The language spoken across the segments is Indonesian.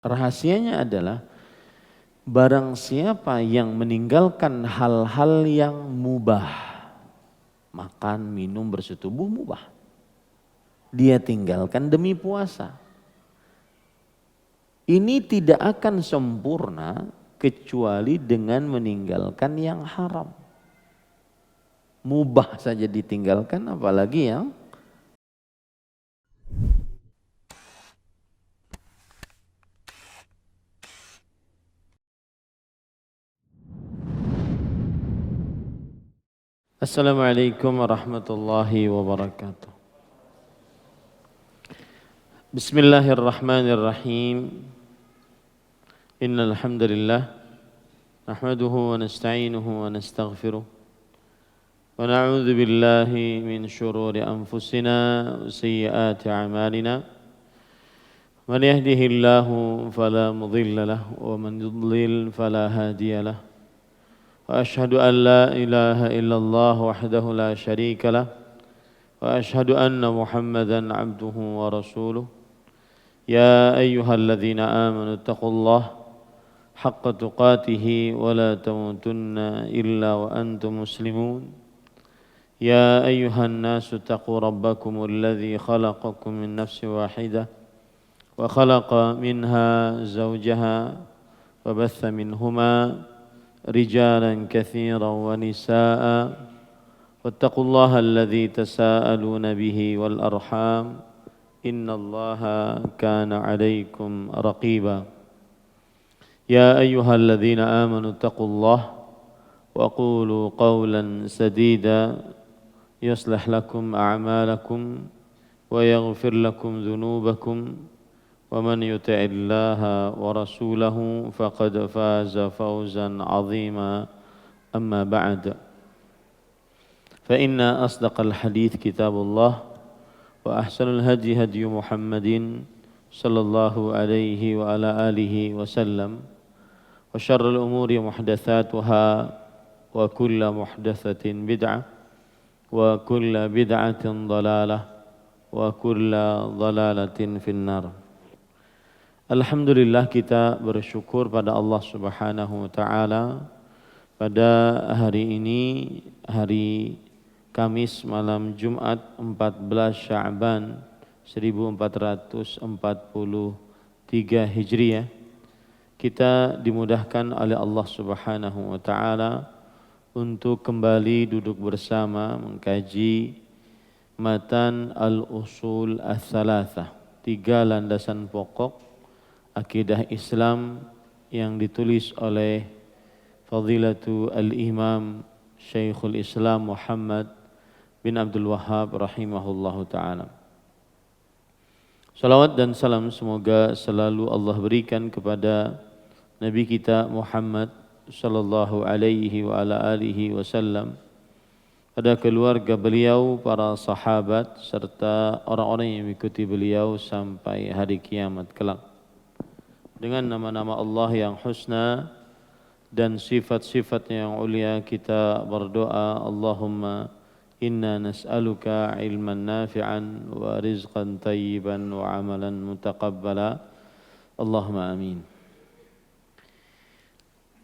Rahasianya adalah barang siapa yang meninggalkan hal-hal yang mubah, makan, minum, bersetubuh mubah, dia tinggalkan demi puasa. Ini tidak akan sempurna kecuali dengan meninggalkan yang haram. Mubah saja ditinggalkan, apalagi yang Assalamualaikum warahmatullahi wabarakatuh. Bismillahirrahmanirrahim. Innal hamdalillah nahmaduhu wa nasta'inuhu wa nastaghfiruh wa na'udzu billahi min shururi anfusina wa sayyiati a'malina. Man yahdihillahu fala mudilla lahu wa man yudlil fala hadiya lahu. وأشهد أن لا إله إلا الله وحده لا شريك له وأشهد أن محمدا عبده ورسوله يا أيها الذين آمنوا اتقوا الله حق تقاته ولا تموتن إلا وأنتم مسلمون يا أيها الناس اتقوا ربكم الذي خلقكم من نفس واحدة وخلق منها زوجها وبث منهما رجالا كثيرا ونساء واتقوا الله الذي تساءلون به والأرحام إن الله كان عليكم رقيبا يا أيها الذين آمنوا اتقوا الله وقولوا قولا سديدا يصلح لكم أعمالكم ويغفر لكم ذنوبكم ومن يطع الله ورسوله فقد فاز فوزا عظيما أما بعد فإن أصدق الحديث كتاب الله وأحسن الهدي هدي محمد صلى الله عليه وعلى آله وسلم وشر الأمور محدثاتها وكل محدثة بدعة وكل بدعة ضلالة وكل ضلالة في النار. Alhamdulillah, kita bersyukur pada Allah Subhanahu wa taala pada hari ini, hari Kamis malam Jumat 14 Sya'ban 1443 Hijriah, kita dimudahkan oleh Allah Subhanahu wa taala untuk kembali duduk bersama mengkaji matan al-usul ats-tsalatsah, 3 landasan pokok akidah Islam yang ditulis oleh Fadilatu al-Imam Syekhul Islam Muhammad bin Abdul Wahhab rahimahullahu ta'ala. Salawat dan salam semoga selalu Allah berikan kepada Nabi kita Muhammad sallallahu alaihi wa ala alihi wasallam, pada keluarga beliau, para sahabat, serta orang-orang yang mengikuti beliau sampai hari kiamat kelak. Dengan nama-nama Allah yang husna dan sifat-sifatnya yang ulia, kita berdoa, Allahumma inna nas'aluka ilman nafi'an wa rizqan tayyiban wa amalan mutaqabbala. Allahumma amin.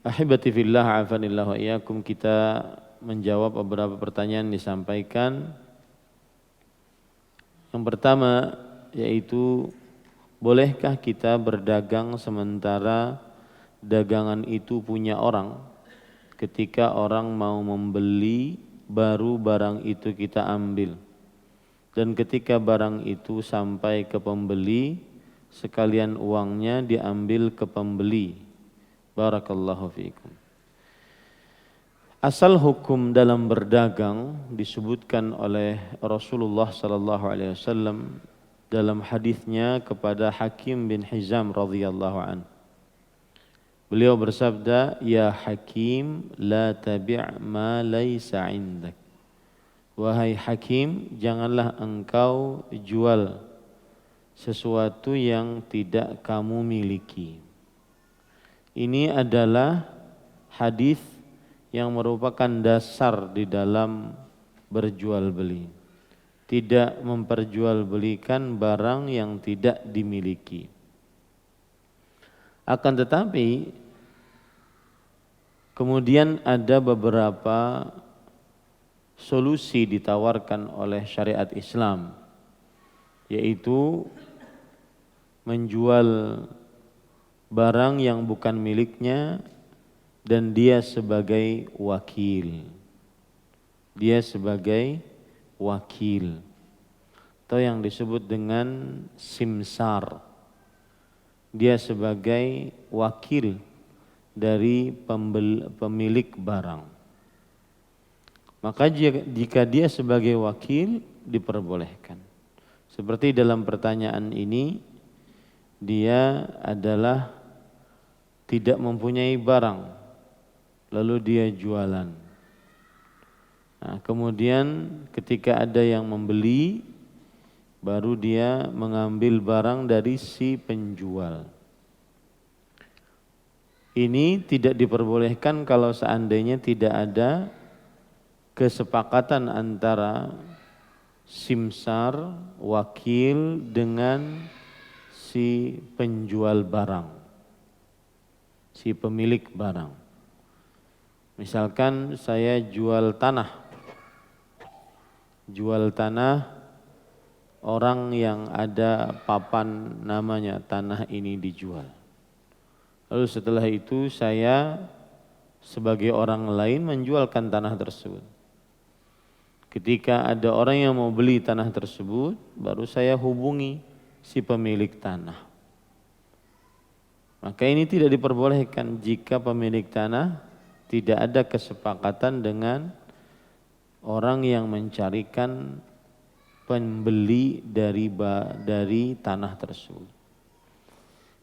Ahibati fillah, afanillah wa iyyakum, kita menjawab beberapa pertanyaan disampaikan. Yang pertama yaitu, bolehkah kita berdagang sementara dagangan itu punya orang? Ketika orang mau membeli, baru barang itu kita ambil. Dan ketika barang itu sampai ke pembeli, sekalian uangnya diambil ke pembeli. Barakallahu fiikum. Asal hukum dalam berdagang disebutkan oleh Rasulullah sallallahu alaihi wasallam dalam hadisnya kepada Hakim bin Hizam radhiyallahu an. Beliau bersabda, "Ya Hakim, la tabi' ma laysa 'indak." Wahai Hakim, janganlah engkau jual sesuatu yang tidak kamu miliki. Ini adalah hadis yang merupakan dasar di dalam berjual beli. Tidak memperjualbelikan barang yang tidak dimiliki. Akan tetapi kemudian ada beberapa solusi ditawarkan oleh syariat Islam, yaitu menjual barang yang bukan miliknya dan dia sebagai wakil. Dia sebagai wakil atau yang disebut dengan simsar. Dia sebagai wakil dari pemilik barang. Maka jika dia sebagai wakil diperbolehkan. Seperti dalam pertanyaan ini, dia adalah tidak mempunyai barang, lalu dia jualan. Nah, kemudian ketika ada yang membeli, baru dia mengambil barang dari si penjual. Ini tidak diperbolehkan kalau seandainya tidak ada kesepakatan antara simsar, wakil dengan si penjual barang, si pemilik barang. Misalkan saya jual tanah orang yang ada papan namanya tanah ini dijual. Lalu setelah itu saya sebagai orang lain menjualkan tanah tersebut. Ketika ada orang yang mau beli tanah tersebut, baru saya hubungi si pemilik tanah. Maka ini tidak diperbolehkan jika pemilik tanah tidak ada kesepakatan dengan orang yang mencarikan pembeli dari tanah tersebut.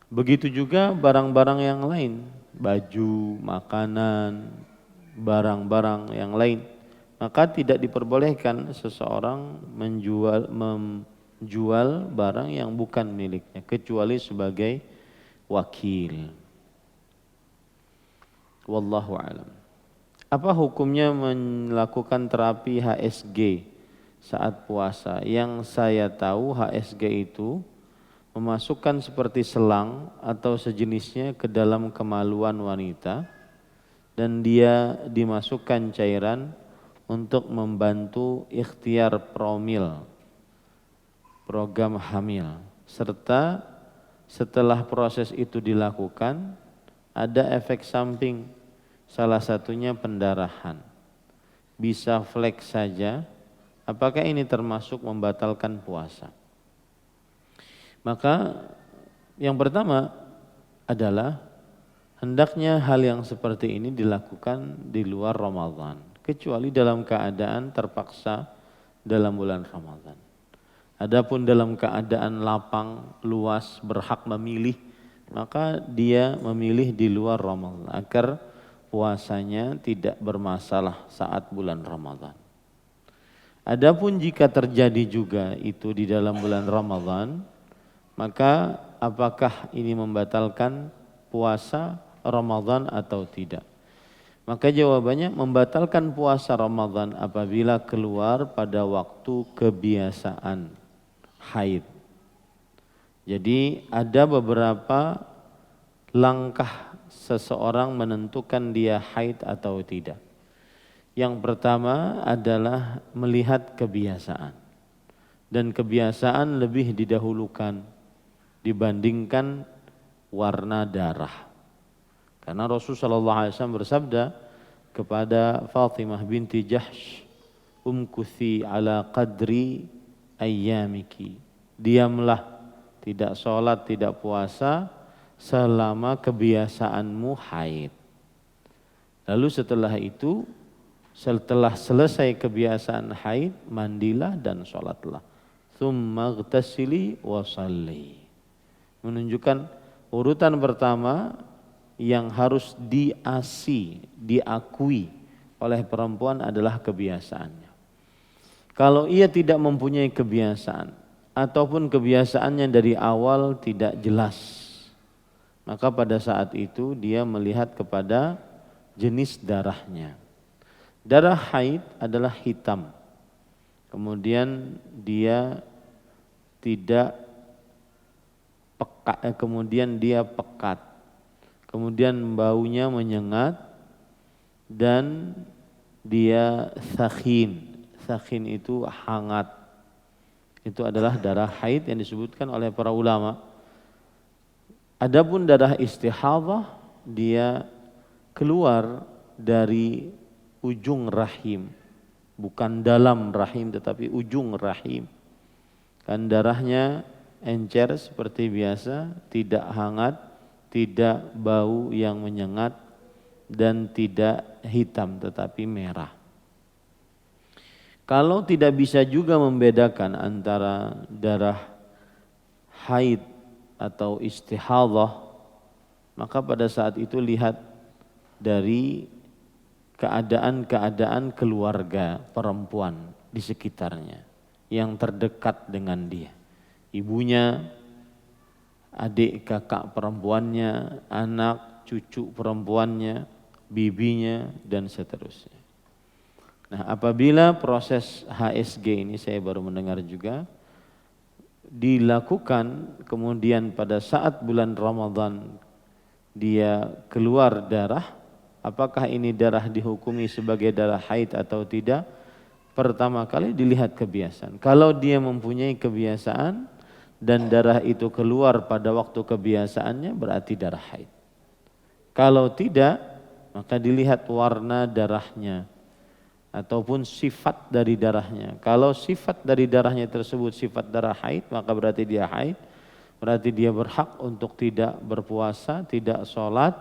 Begitu juga barang-barang yang lain, baju, makanan, barang-barang yang lain. Maka tidak diperbolehkan seseorang menjual barang yang bukan miliknya kecuali sebagai wakil. Wallahu a'lam. Apa hukumnya melakukan terapi HSG saat puasa? Yang saya tahu HSG itu memasukkan seperti selang atau sejenisnya ke dalam kemaluan wanita dan dia dimasukkan cairan untuk membantu ikhtiar program hamil, serta setelah proses itu dilakukan ada efek samping, salah satunya pendarahan, bisa flek saja. Apakah ini termasuk membatalkan puasa? Maka yang pertama adalah hendaknya hal yang seperti ini dilakukan di luar Ramadan, kecuali dalam keadaan terpaksa dalam bulan Ramadan. Adapun dalam keadaan lapang, luas, berhak memilih, maka dia memilih di luar Ramadan agar puasanya tidak bermasalah saat bulan Ramadan. Adapun jika terjadi juga itu di dalam bulan Ramadan, maka apakah ini membatalkan puasa Ramadan atau tidak? Maka jawabannya membatalkan puasa Ramadan apabila keluar pada waktu kebiasaan haid. Jadi ada beberapa langkah seseorang menentukan dia haid atau tidak. Yang pertama adalah melihat kebiasaan. Dan kebiasaan lebih didahulukan dibandingkan warna darah. Karena Rasulullah SAW bersabda kepada Fatimah binti Jahsh, umkuthi ala qadri ayyamiki. Diamlah, tidak sholat, tidak puasa selama kebiasaanmu haid. Lalu setelah itu, setelah selesai kebiasaan haid, mandilah dan sholatlah. Tsumma ghtasili wa shalli. Menunjukkan urutan pertama yang harus diakui oleh perempuan adalah kebiasaannya. Kalau ia tidak mempunyai kebiasaan ataupun kebiasaannya dari awal tidak jelas, maka pada saat itu dia melihat kepada jenis darahnya. Darah haid adalah hitam. Kemudian dia tidak pekat, kemudian dia pekat. kemudian baunya menyengat, dan dia sakhin. Sakhin itu hangat. Itu adalah darah haid yang disebutkan oleh para ulama. Adapun darah istihadhah, dia keluar dari ujung rahim, bukan dalam rahim tetapi ujung rahim. Kan darahnya encer seperti biasa, tidak hangat, tidak bau yang menyengat, dan tidak hitam tetapi merah. Kalau tidak bisa juga membedakan antara darah haid atau istihadhah, maka pada saat itu lihat dari keadaan-keadaan keluarga perempuan di sekitarnya yang terdekat dengan dia. Ibunya, adik kakak perempuannya, anak cucu perempuannya, bibinya, dan seterusnya. Nah, apabila proses HSG ini saya baru mendengar juga dilakukan, kemudian pada saat bulan Ramadan dia keluar darah, apakah ini darah dihukumi sebagai darah haid atau tidak? Pertama kali dilihat kebiasaan. Kalau dia mempunyai kebiasaan dan darah itu keluar pada waktu kebiasaannya, berarti darah haid. Kalau tidak, maka dilihat warna darahnya ataupun sifat dari darahnya. Kalau sifat dari darahnya tersebut sifat darah haid, maka berarti dia haid. Berarti dia berhak untuk tidak berpuasa, tidak sholat,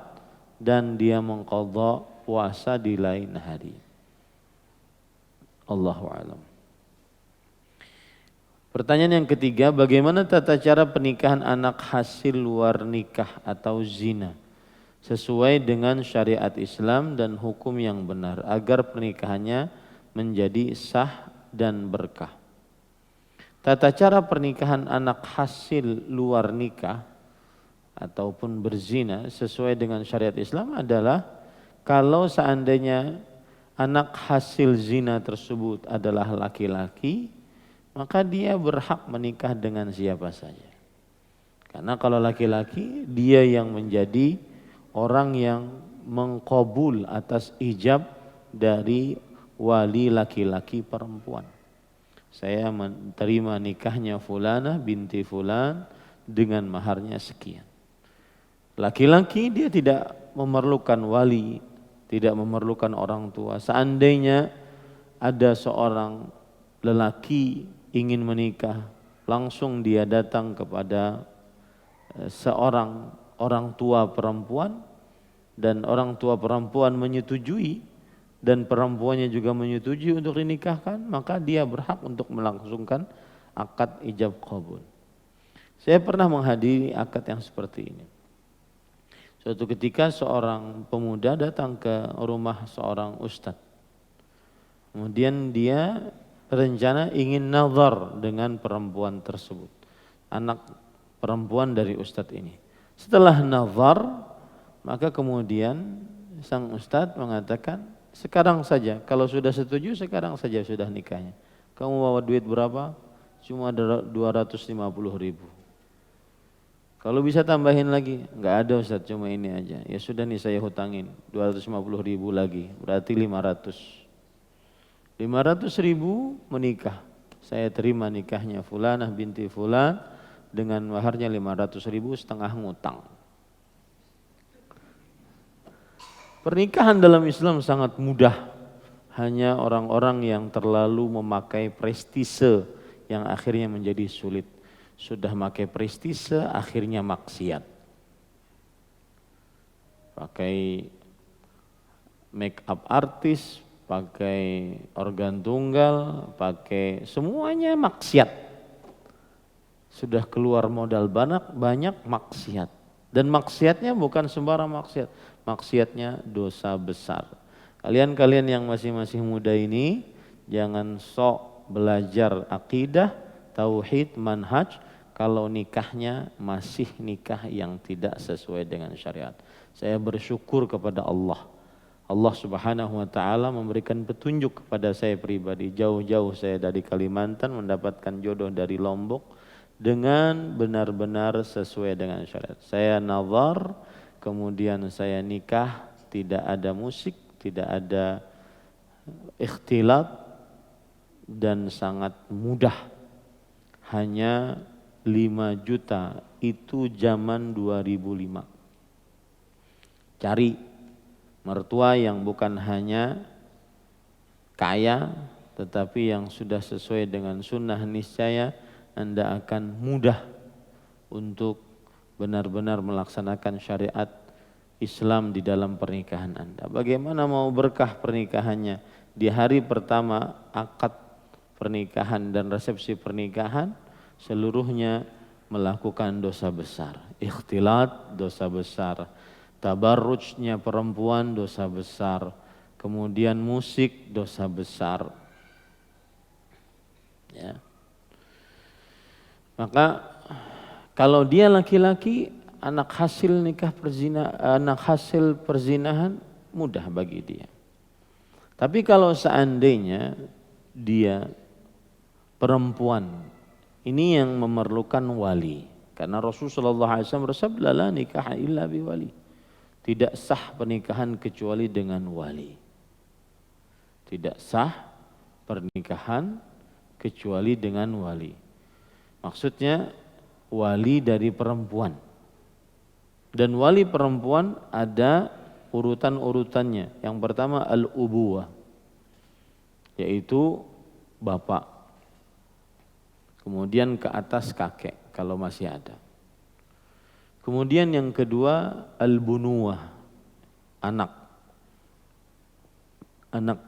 dan dia mengqadha puasa di lain hari. Allahu a'lam. Pertanyaan yang ketiga, bagaimana tata cara pernikahan anak hasil luar nikah atau zina sesuai dengan syariat Islam dan hukum yang benar agar pernikahannya menjadi sah dan berkah. Tata cara pernikahan anak hasil luar nikah ataupun berzina sesuai dengan syariat Islam adalah kalau seandainya anak hasil zina tersebut adalah laki-laki, maka dia berhak menikah dengan siapa saja. Karena kalau laki-laki, dia yang menjadi orang yang mengqabul atas ijab dari wali laki-laki perempuan. Saya menerima nikahnya Fulanah binti Fulan dengan maharnya sekian. Laki-laki dia tidak memerlukan wali, tidak memerlukan orang tua. Seandainya ada seorang lelaki ingin menikah, langsung dia datang kepada seorang orang tua perempuan, dan orang tua perempuan menyetujui dan perempuannya juga menyetujui untuk dinikahkan, maka dia berhak untuk melangsungkan akad ijab qabul. Saya pernah menghadiri akad yang seperti ini. Suatu ketika seorang pemuda datang ke rumah seorang ustadz. Kemudian dia rencana ingin nazar dengan perempuan tersebut, anak perempuan dari ustadz ini. Setelah nazar, maka kemudian sang ustadz mengatakan, sekarang saja, kalau sudah setuju sekarang saja sudah nikahnya. Kamu bawa duit berapa? Cuma 250.000. Kalau bisa tambahin lagi, enggak ada Ustadz, cuma ini aja. Ya sudah nih saya hutangin 250.000 lagi, berarti 500. 500.000 menikah. Saya terima nikahnya Fulanah binti Fulan dengan maharnya 500.000, setengah ngutang. Pernikahan dalam Islam sangat mudah. Hanya orang-orang yang terlalu memakai prestise yang akhirnya menjadi sulit. Sudah pakai prestise akhirnya maksiat. Pakai make up artis, pakai organ tunggal, pakai semuanya maksiat. Sudah keluar modal banyak maksiat. Dan maksiatnya bukan sembarang maksiat. Maksiatnya dosa besar. Kalian yang masih muda ini jangan sok belajar akidah, tauhid, manhaj kalau nikahnya masih nikah yang tidak sesuai dengan syariat. Saya bersyukur kepada Allah. Allah Subhanahu wa taala memberikan petunjuk kepada saya pribadi. Jauh-jauh saya dari Kalimantan mendapatkan jodoh dari Lombok dengan benar-benar sesuai dengan syariat. Saya nazar kemudian saya nikah, tidak ada musik, tidak ada ikhtilat, dan sangat mudah. Hanya 5 juta, itu zaman 2005. Cari mertua yang bukan hanya kaya, tetapi yang sudah sesuai dengan sunnah, niscaya Anda akan mudah untuk benar-benar melaksanakan syariat Islam di dalam pernikahan Anda. Bagaimana mau berkah pernikahannya? Di hari pertama akad pernikahan dan resepsi pernikahan, seluruhnya melakukan dosa besar. Ikhtilat, dosa besar. Tabarrujnya perempuan, dosa besar. Kemudian musik, dosa besar. Ya. Maka kalau dia laki-laki, anak hasil perzinahan mudah bagi dia. Tapi kalau seandainya dia perempuan, ini yang memerlukan wali. Karena Rasulullah SAW bersabda, la nikah illa biwali. Tidak sah pernikahan kecuali dengan wali. Tidak sah pernikahan kecuali dengan wali. Maksudnya wali dari perempuan. Dan wali perempuan ada urutan-urutannya. Yang pertama al-ubuwah, yaitu bapak. Kemudian ke atas kakek kalau masih ada. Kemudian yang kedua al-bunuwah, anak. Anak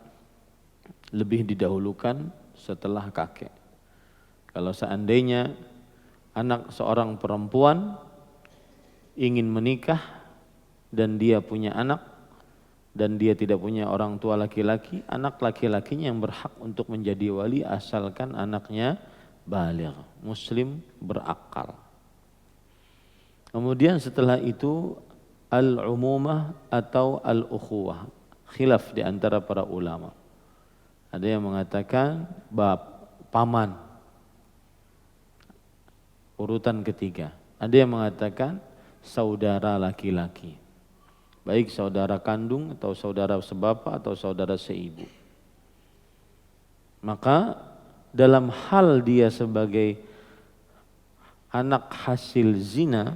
lebih didahulukan setelah kakek. Kalau seandainya anak seorang perempuan ingin menikah dan dia punya anak dan dia tidak punya orang tua laki-laki, anak laki-lakinya yang berhak untuk menjadi wali asalkan anaknya baligh, muslim, berakal. Kemudian setelah itu al-umumah atau al-ukhuwah, khilaf di antara para ulama. Ada yang mengatakan paman, urutan ketiga. Ada yang mengatakan saudara laki-laki, baik saudara kandung atau saudara sebapak atau saudara seibu. Maka dalam hal dia sebagai anak hasil zina,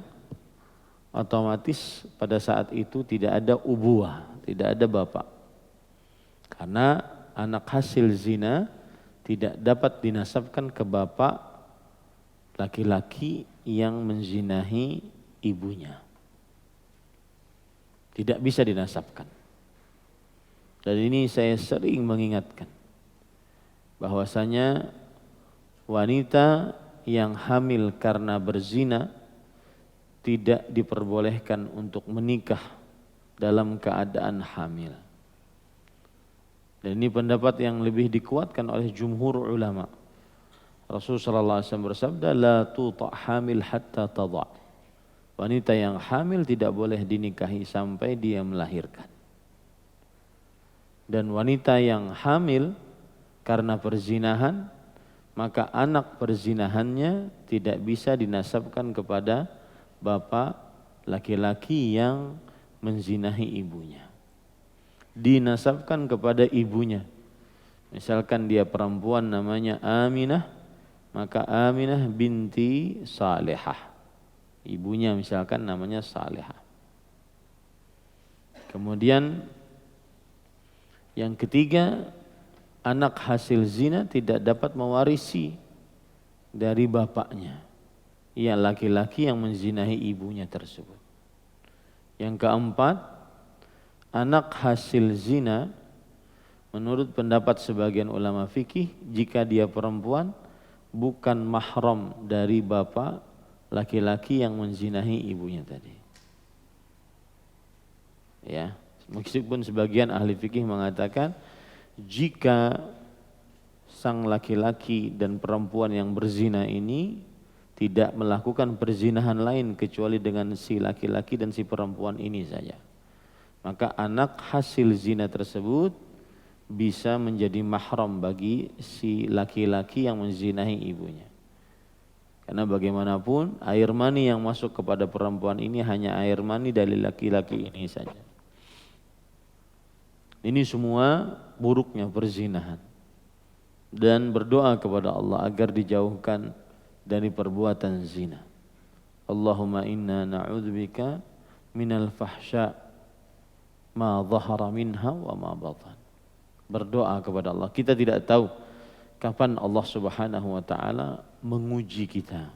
otomatis pada saat itu tidak ada ubuah, tidak ada bapak. Karena anak hasil zina tidak dapat dinasabkan ke bapak laki-laki yang menzinahi ibunya. Tidak bisa dinasabkan. Dan ini saya sering mengingatkan bahwasanya wanita yang hamil karena berzina tidak diperbolehkan untuk menikah dalam keadaan hamil. Dan ini pendapat yang lebih dikuatkan oleh jumhur ulama. Rasulullah SAW bersabda, la tuta' hamil hatta tada'. Wanita yang hamil tidak boleh dinikahi sampai dia melahirkan. Dan wanita yang hamil karena perzinahan, maka anak perzinahannya tidak bisa dinasabkan kepada bapak laki-laki yang menzinahi ibunya. Dinasabkan kepada ibunya. Misalkan dia perempuan namanya Aminah, maka Aminah binti Salihah. Ibunya misalkan namanya Salihah. Kemudian yang ketiga, anak hasil zina tidak dapat mewarisi dari bapaknya. Ia laki-laki yang menzinahi ibunya tersebut. Yang keempat, anak hasil zina menurut pendapat sebagian ulama fikih, jika dia perempuan bukan mahram dari bapak laki-laki yang menzinahi ibunya tadi. Ya, meskipun sebagian ahli fikih mengatakan jika sang laki-laki dan perempuan yang berzina ini tidak melakukan perzinahan lain kecuali dengan si laki-laki dan si perempuan ini saja, maka anak hasil zina tersebut bisa menjadi mahram bagi si laki-laki yang menzinahi ibunya. Karena bagaimanapun air mani yang masuk kepada perempuan ini hanya air mani dari laki-laki ini saja. Ini semua buruknya perzinahan. Dan berdoa kepada Allah agar dijauhkan dari perbuatan zina. Allahumma inna na'udzubika minal fahsya ma dhahara minha wa ma batan. Berdoa kepada Allah. Kita tidak tahu kapan Allah Subhanahu wa taala menguji kita.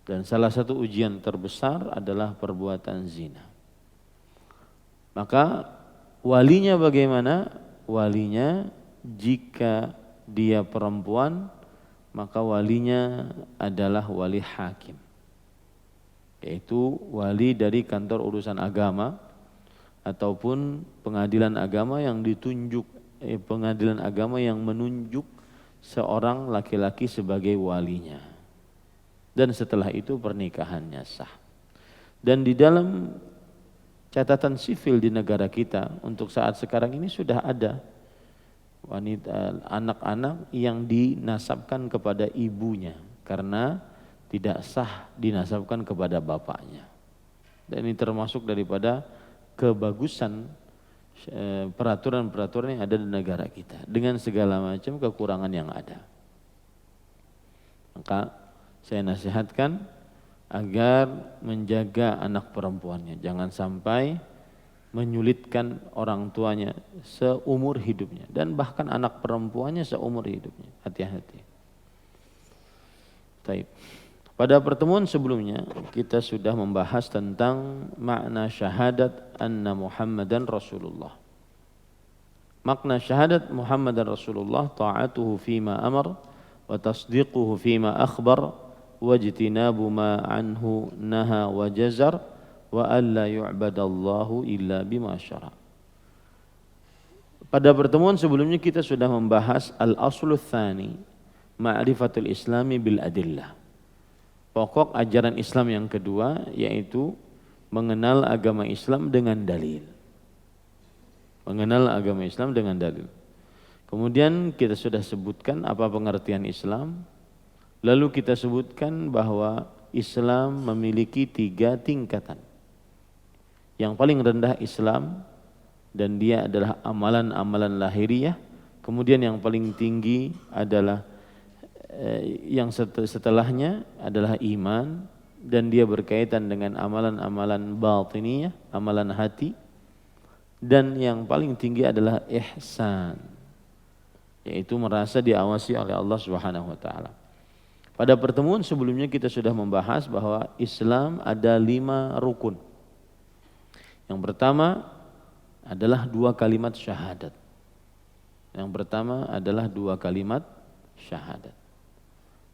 Dan salah satu ujian terbesar adalah perbuatan zina. Maka walinya bagaimana? Walinya jika dia perempuan, maka walinya adalah wali hakim. Yaitu wali dari kantor urusan agama ataupun pengadilan agama yang ditunjuk, pengadilan agama yang menunjuk seorang laki-laki sebagai walinya. Dan setelah itu pernikahannya sah. Dan di dalam catatan sipil di negara kita untuk saat sekarang ini sudah ada wanita, anak-anak yang dinasabkan kepada ibunya karena tidak sah dinasabkan kepada bapaknya. Dan ini termasuk daripada kebagusan peraturan-peraturan yang ada di negara kita dengan segala macam kekurangan yang ada. Maka saya nasihatkan agar menjaga anak perempuannya, jangan sampai menyulitkan orang tuanya seumur hidupnya dan bahkan anak perempuannya seumur hidupnya. Hati-hati. Baik. Pada pertemuan sebelumnya kita sudah membahas tentang makna syahadat anna Muhammadan Rasulullah. Makna syahadat Muhammadan Rasulullah ta'atuhu fima amar wa tasdiquhu fima akhbar wajtinabu ma anhu naha wa jazar wa alla yu'badallahu illa bima syara. Pada pertemuan sebelumnya kita sudah membahas al-aslu tsani ma'rifatul islami bil adillah. Pokok ajaran Islam yang kedua yaitu mengenal agama Islam dengan dalil. Mengenal agama Islam dengan dalil. Kemudian kita sudah sebutkan apa pengertian Islam. Lalu kita sebutkan bahwa Islam memiliki 3 tingkatan. Yang paling rendah Islam dan dia adalah amalan-amalan lahiriah. Kemudian yang paling tinggi adalah yang setelahnya adalah iman dan dia berkaitan dengan amalan-amalan batiniyah, amalan hati. Dan yang paling tinggi adalah ihsan, yaitu merasa diawasi oleh Allah Subhanahu wa taala. Pada pertemuan sebelumnya kita sudah membahas bahwa Islam ada 5 rukun. Yang pertama adalah 2 kalimat syahadat. Yang pertama adalah 2 kalimat syahadat.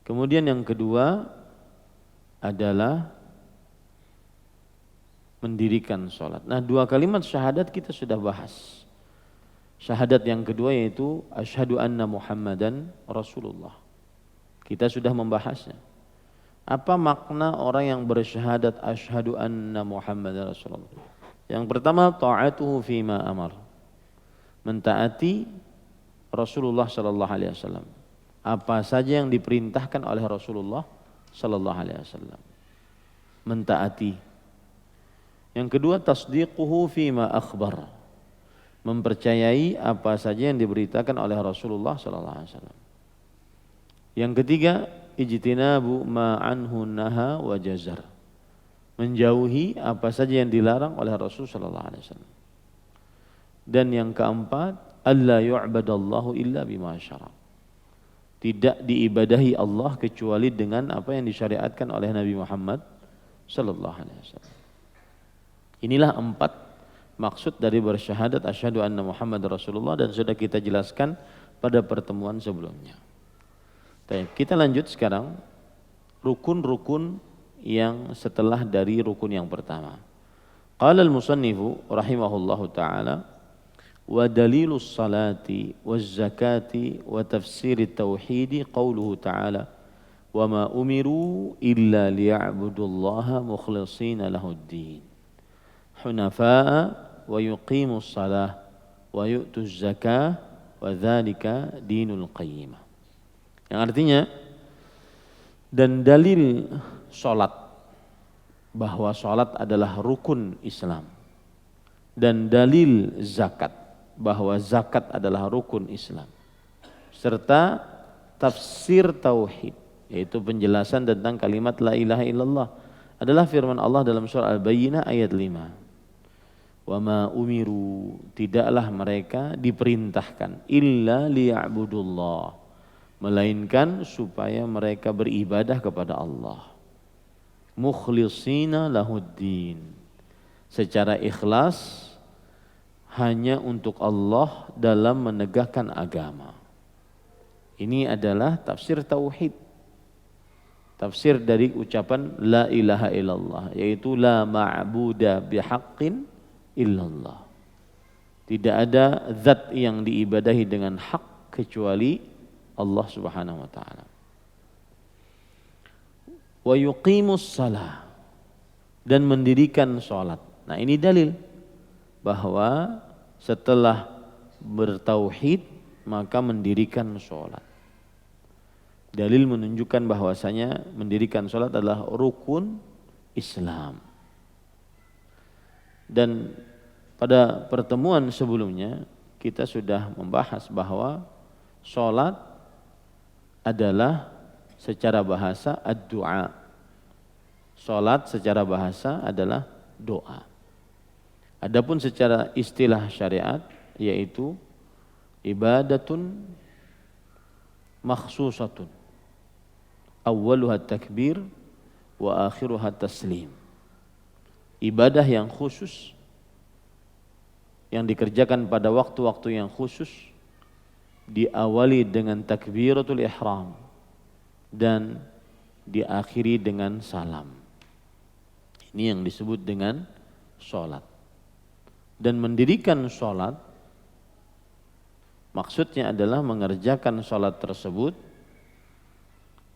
Kemudian yang kedua adalah mendirikan sholat. Nah 2 kalimat syahadat kita sudah bahas. Syahadat yang kedua yaitu asyhadu anna Muhammadan Rasulullah. Kita sudah membahasnya. Apa makna orang yang bersyahadat asyhadu anna Muhammadar Rasulullah? Yang pertama ta'atuhu fima amar. Mentaati Rasulullah sallallahu alaihi wasallam. Apa saja yang diperintahkan oleh Rasulullah sallallahu alaihi wasallam. Mentaati. Yang kedua tasdiquhu fima akhbar. Mempercayai apa saja yang diberitakan oleh Rasulullah sallallahu alaihi wasallam. Yang ketiga, ijtinabu ma anhu naha wa jazar. Menjauhi apa saja yang dilarang oleh Rasul sallallahu alaihi wasallam. Dan yang keempat, alla yu'badallahu illa bima syara. Tidak diibadahi Allah kecuali dengan apa yang disyariatkan oleh Nabi Muhammad sallallahu alaihi wasallam. Inilah 4 maksud dari bersyahadat asyhadu anna Muhammadar Rasulullah dan sudah kita jelaskan pada pertemuan sebelumnya. Baik, kita lanjut sekarang rukun-rukun yang setelah dari rukun yang pertama. Qala al-musannifu rahimahullahu ta'ala wa dalilus salati waz zakati wa tafsirit tauhidi qauluhu ta'ala wa ma umiru illa liya'budullaha mukhlishina lahuddin hunafa'a wa yuqimus salah wa yu'tuz zakah wa dzalika dinul qayyimah. Yang artinya Dan dalil sholat, bahwa sholat adalah rukun Islam. Dan dalil zakat, bahwa zakat adalah rukun Islam. Serta tafsir tauhid, yaitu penjelasan tentang kalimat la ilaha illallah, adalah firman Allah dalam surah Al-Bayyinah ayat 5. Wa ma umiru, tidaklah mereka diperintahkan illa liya'budullah, melainkan supaya mereka beribadah kepada Allah. Mukhlishina lahuddin, secara ikhlas hanya untuk Allah dalam menegakkan agama. Ini adalah tafsir tauhid. Tafsir dari ucapan la ilaha illallah, yaitu la ma'buda bihaqqin illallah. Tidak ada zat yang diibadahi dengan hak kecuali Allah Subhanahu wa taala. Wa yuqimus shalah, dan mendirikan salat. Nah, ini dalil bahwa setelah bertauhid maka mendirikan salat. Dalil menunjukkan bahwasanya mendirikan salat adalah rukun Islam. Dan pada pertemuan sebelumnya kita sudah membahas bahwa salat adalah secara bahasa ad-du'a. Salat secara bahasa adalah doa. Adapun secara istilah syariat yaitu ibadatun makhsusatun. Awwaluha takbir wa akhiruha taslim. Ibadah yang khusus yang dikerjakan pada waktu-waktu yang khusus, diawali dengan takbiratul ihram dan diakhiri dengan salam. Ini yang disebut dengan sholat. Dan mendirikan sholat maksudnya adalah mengerjakan sholat tersebut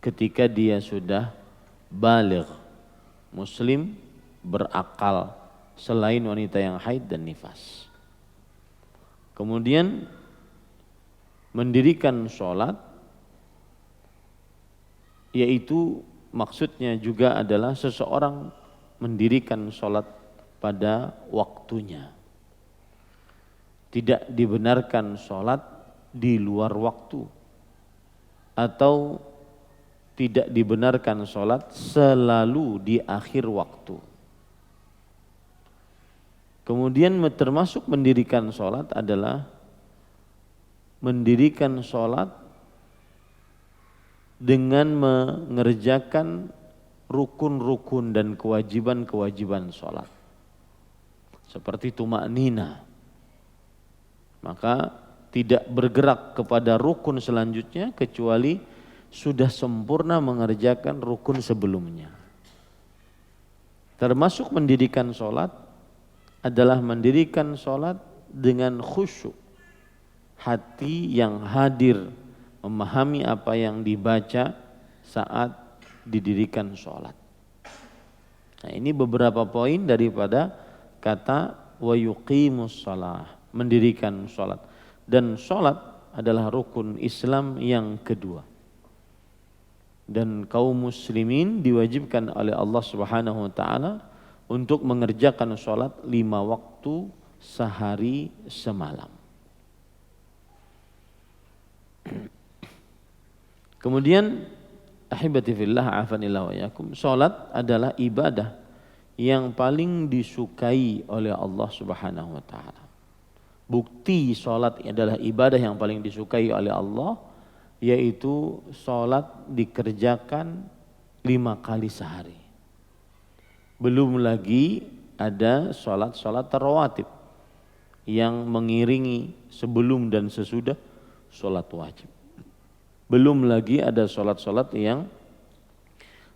ketika dia sudah baligh, muslim, berakal, selain wanita yang haid dan nifas. Kemudian mendirikan sholat, yaitu maksudnya juga adalah seseorang mendirikan sholat pada waktunya. Tidak dibenarkan sholat di luar waktu, atau tidak dibenarkan sholat selalu di akhir waktu. Kemudian termasuk mendirikan sholat adalah mendirikan sholat dengan mengerjakan rukun-rukun dan kewajiban-kewajiban sholat. Seperti tumaknina. Maka tidak bergerak kepada rukun selanjutnya kecuali sudah sempurna mengerjakan rukun sebelumnya. Termasuk mendirikan sholat adalah mendirikan sholat dengan khusyuk, hati yang hadir memahami apa yang dibaca saat didirikan sholat. Nah, ini beberapa poin daripada kata wa yuqimus shalah, mendirikan sholat. Dan sholat adalah rukun Islam yang kedua. Dan kaum muslimin diwajibkan oleh Allah Subhanahu wa taala untuk mengerjakan sholat 5 waktu sehari semalam. Kemudian ahibati fillah afanillah wa yakum, sholat adalah ibadah yang paling disukai oleh Allah Subhanahu wa taala. Bukti sholat adalah ibadah yang paling disukai oleh Allah, yaitu sholat dikerjakan 5 kali sehari. Belum lagi ada sholat-sholat rawatib yang mengiringi sebelum dan sesudah sholat wajib. Belum lagi ada sholat-sholat yang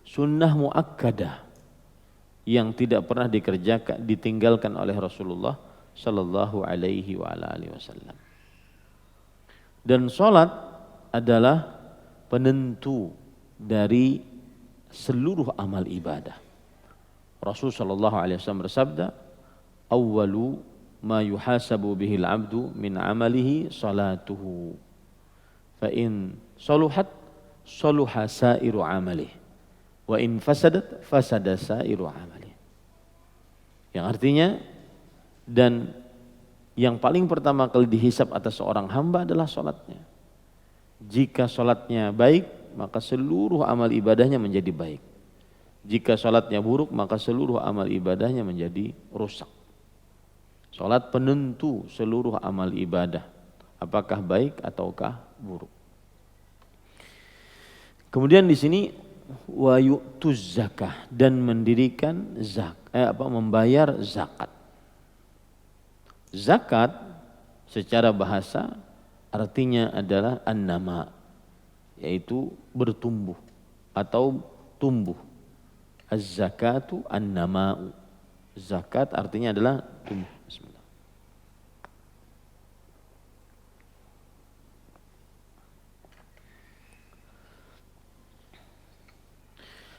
sunnah muakkadah yang tidak pernah ditinggalkan oleh Rasulullah Sallallahu Alaihi Wasallam. Dan sholat adalah penentu dari seluruh amal ibadah. Rasul sallallahu alaihi wasallam bersabda, "Awwalu ma yuhasabu bihil 'abdu min 'amalihi salatuhu. Fa in saluhat saluha sairu 'amalihi Wa in fasadat fasada sairu amali. Yang artinya, dan yang paling pertama kali dihisab atas seorang hamba adalah sholatnya. Jika sholatnya baik, maka seluruh amal ibadahnya menjadi baik. Jika sholatnya buruk, maka seluruh amal ibadahnya menjadi rusak. Sholat penentu seluruh amal ibadah, apakah baik ataukah buruk. Kemudian di sini wa yu'tuz zakah, dan mendirikan membayar zakat. Zakat secara bahasa artinya adalah an-nama, yaitu bertumbuh atau tumbuh. Az-zakatu an-nama'u. Zakat artinya adalah tumbuh. Bismillah.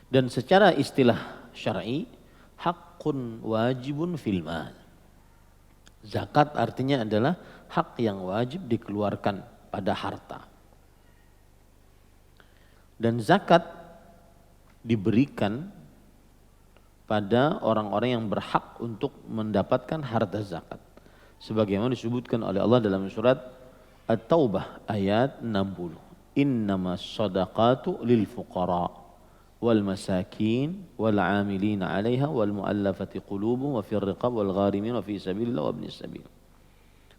Dan secara istilah syar'i, haqqun wajibun fil mal. Zakat artinya adalah hak yang wajib dikeluarkan pada harta. Dan zakat diberikan pada orang-orang yang berhak untuk mendapatkan harta zakat. Sebagaimana disebutkan oleh Allah dalam surat At-Taubah ayat 60. Innamas shadaqatu lil fuqara wal masakin wal 'amilina 'alaiha wal mu'allafati qulubuhum wa fir riqab wal gharimin wa fi sabilillah wa ibnis sabil.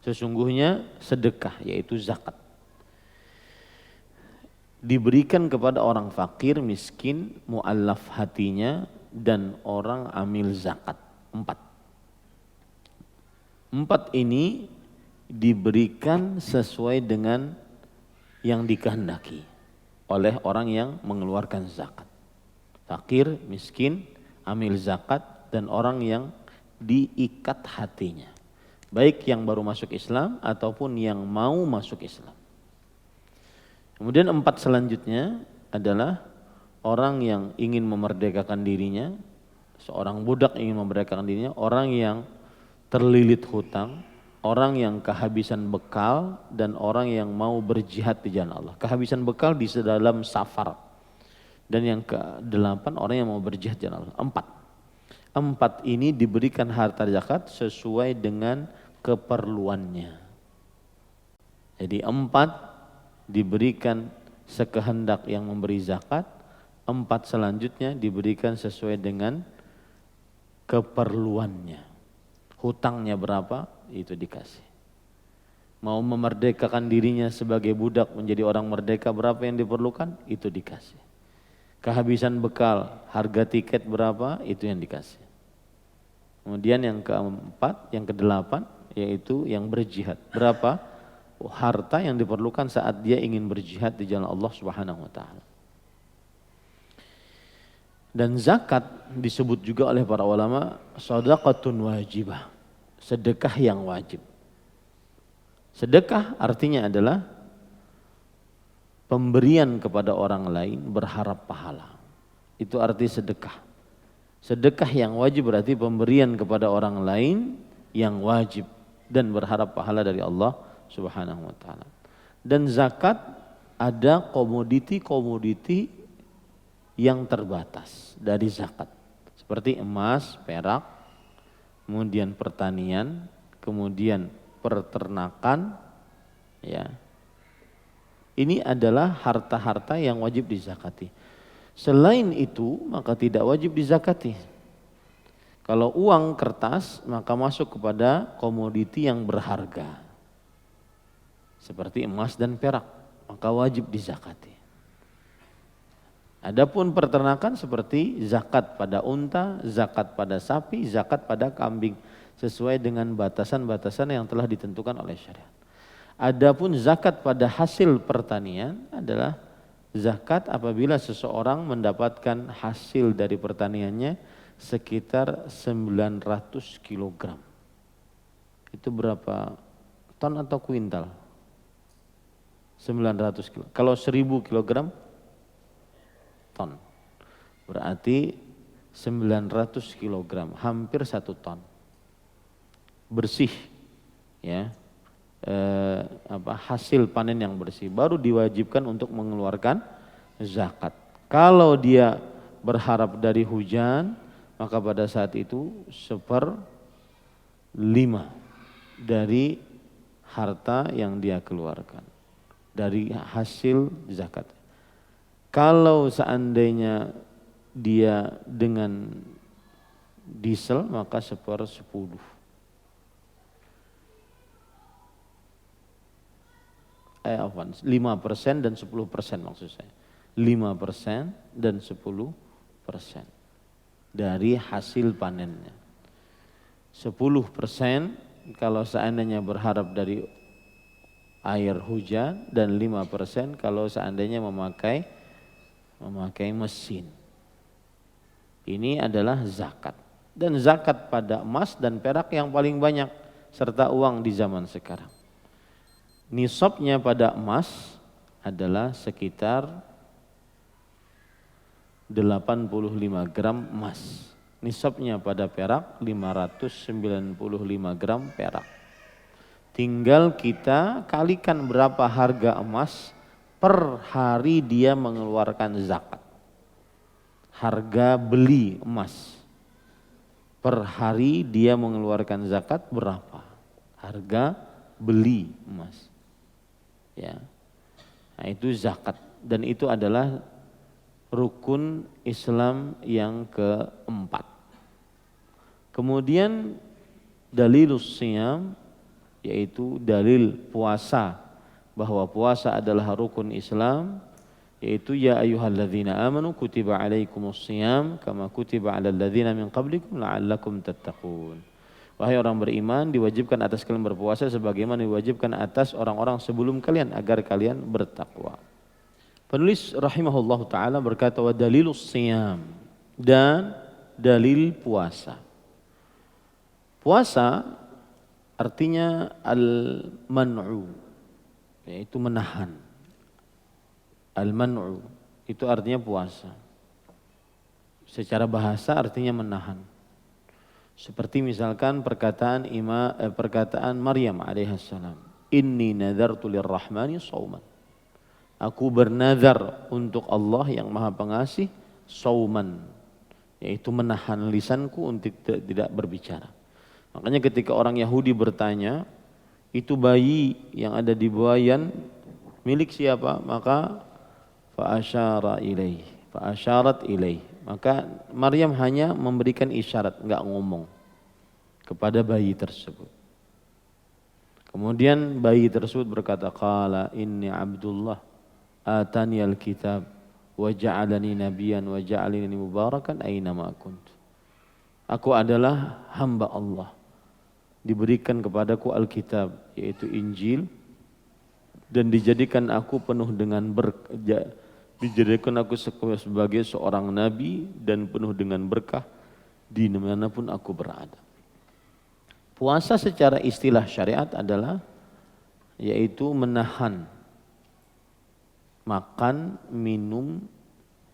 Sesungguhnya sedekah, yaitu zakat, diberikan kepada orang fakir, miskin, mu'allaf hatinya, dan orang amil zakat. Empat ini diberikan sesuai dengan yang dikehendaki oleh orang yang mengeluarkan zakat. Fakir, miskin, amil zakat, dan orang yang diikat hatinya. Baik yang baru masuk Islam ataupun yang mau masuk Islam. Kemudian 4 selanjutnya adalah orang yang ingin memerdekakan dirinya, seorang budak ingin memerdekakan dirinya, orang yang terlilit hutang, orang yang kehabisan bekal, dan orang yang mau berjihad di jalan Allah. Kehabisan bekal di dalam safar. Dan yang ke-8 orang yang mau berjihad di jalan Allah. 4 ini diberikan harta zakat sesuai dengan keperluannya. Jadi 4 diberikan sekehendak yang memberi zakat, 4 selanjutnya diberikan sesuai dengan keperluannya. Hutangnya berapa, itu dikasih. Mau memerdekakan dirinya sebagai budak menjadi orang merdeka, berapa yang diperlukan, itu dikasih. Kehabisan bekal, harga tiket berapa, itu yang dikasih. Kemudian yang ke-4, yang ke-8, yaitu yang berjihad. Berapa harta yang diperlukan saat dia ingin berjihad di jalan Allah Subhanahu wa taala. Dan zakat disebut juga oleh para ulama shadaqatun wajibah, sedekah yang wajib. Sedekah artinya adalah pemberian kepada orang lain berharap pahala. Itu arti sedekah. Sedekah yang wajib berarti pemberian kepada orang lain yang wajib dan berharap pahala dari Allah Subhanahu wa taala. Dan zakat ada komoditi-komoditi yang terbatas dari zakat. Seperti emas, perak, kemudian pertanian, kemudian peternakan, ya. Ini adalah harta-harta yang wajib dizakati. Selain itu maka tidak wajib dizakati. Kalau uang kertas maka masuk kepada komoditi yang berharga. Seperti emas dan perak, maka wajib dizakati. Adapun peternakan seperti zakat pada unta, zakat pada sapi, zakat pada kambing, sesuai dengan batasan-batasan yang telah ditentukan oleh syariat. Adapun zakat pada hasil pertanian adalah zakat apabila seseorang mendapatkan hasil dari pertaniannya sekitar 900 kg. Itu berapa ton atau kuintal? 900 kg. Kalau 1000 kg ton. Berarti 900 kg, hampir 1 ton. Bersih, ya. Hasil panen yang bersih baru diwajibkan untuk mengeluarkan zakat. Kalau dia berharap dari hujan, maka pada saat itu 1/5 dari harta yang dia keluarkan dari hasil zakat. Kalau seandainya dia dengan diesel maka 1/10. 5% dan 10% maksud saya. 5% dan 10% dari hasil panennya. 10% kalau seandainya berharap dari air hujan dan 5% kalau seandainya memakai mesin. Ini adalah zakat. Dan zakat pada emas dan perak yang paling banyak serta uang di zaman sekarang. Nisabnya pada emas adalah sekitar 85 gram emas. Nisabnya pada perak 595 gram perak. Tinggal kita kalikan berapa harga emas per hari dia mengeluarkan zakat. Harga beli emas per hari dia mengeluarkan zakat berapa? Harga beli emas. Ya. Nah, itu zakat dan itu adalah rukun Islam yang keempat. Kemudian dalilus siyam yaitu dalil puasa bahwa puasa adalah rukun Islam, yaitu ya ayyuhalladzina amanu kutiba alaikumus siyam kama kutiba alal ladzina min qablikum la'allakum tattaqun. Wahai orang beriman, diwajibkan atas kalian berpuasa sebagaimana diwajibkan atas orang-orang sebelum kalian agar kalian bertakwa. Penulis rahimahullah ta'ala berkata wa dalilus siyam dan dalil puasa. Puasa artinya al-man'u, yaitu menahan. Al-man'u itu artinya puasa. Secara bahasa artinya menahan. Seperti misalkan perkataan Maryam alaihissalam, inni nadartu lirrahmani shauman. Aku bernazar untuk Allah yang Maha Pengasih shauman, yaitu menahan lisanku untuk tidak berbicara. Makanya ketika orang Yahudi bertanya, itu bayi yang ada di buayan milik siapa? Maka fa'asyarat ilaih. Maka Maryam hanya memberikan isyarat, enggak ngomong kepada bayi tersebut. Kemudian bayi tersebut berkata, qala inni abdullah atani alkitab wa ja'alani nabiyyan wa ja'alani mubarakan aina ma kuntu. Aku adalah hamba Allah, diberikan kepadaku alkitab yaitu Injil, dan dijadikan aku penuh dengan dijadikan aku sebagai seorang nabi dan penuh dengan berkah di manapun aku berada. Puasa secara istilah syariat adalah yaitu menahan makan, minum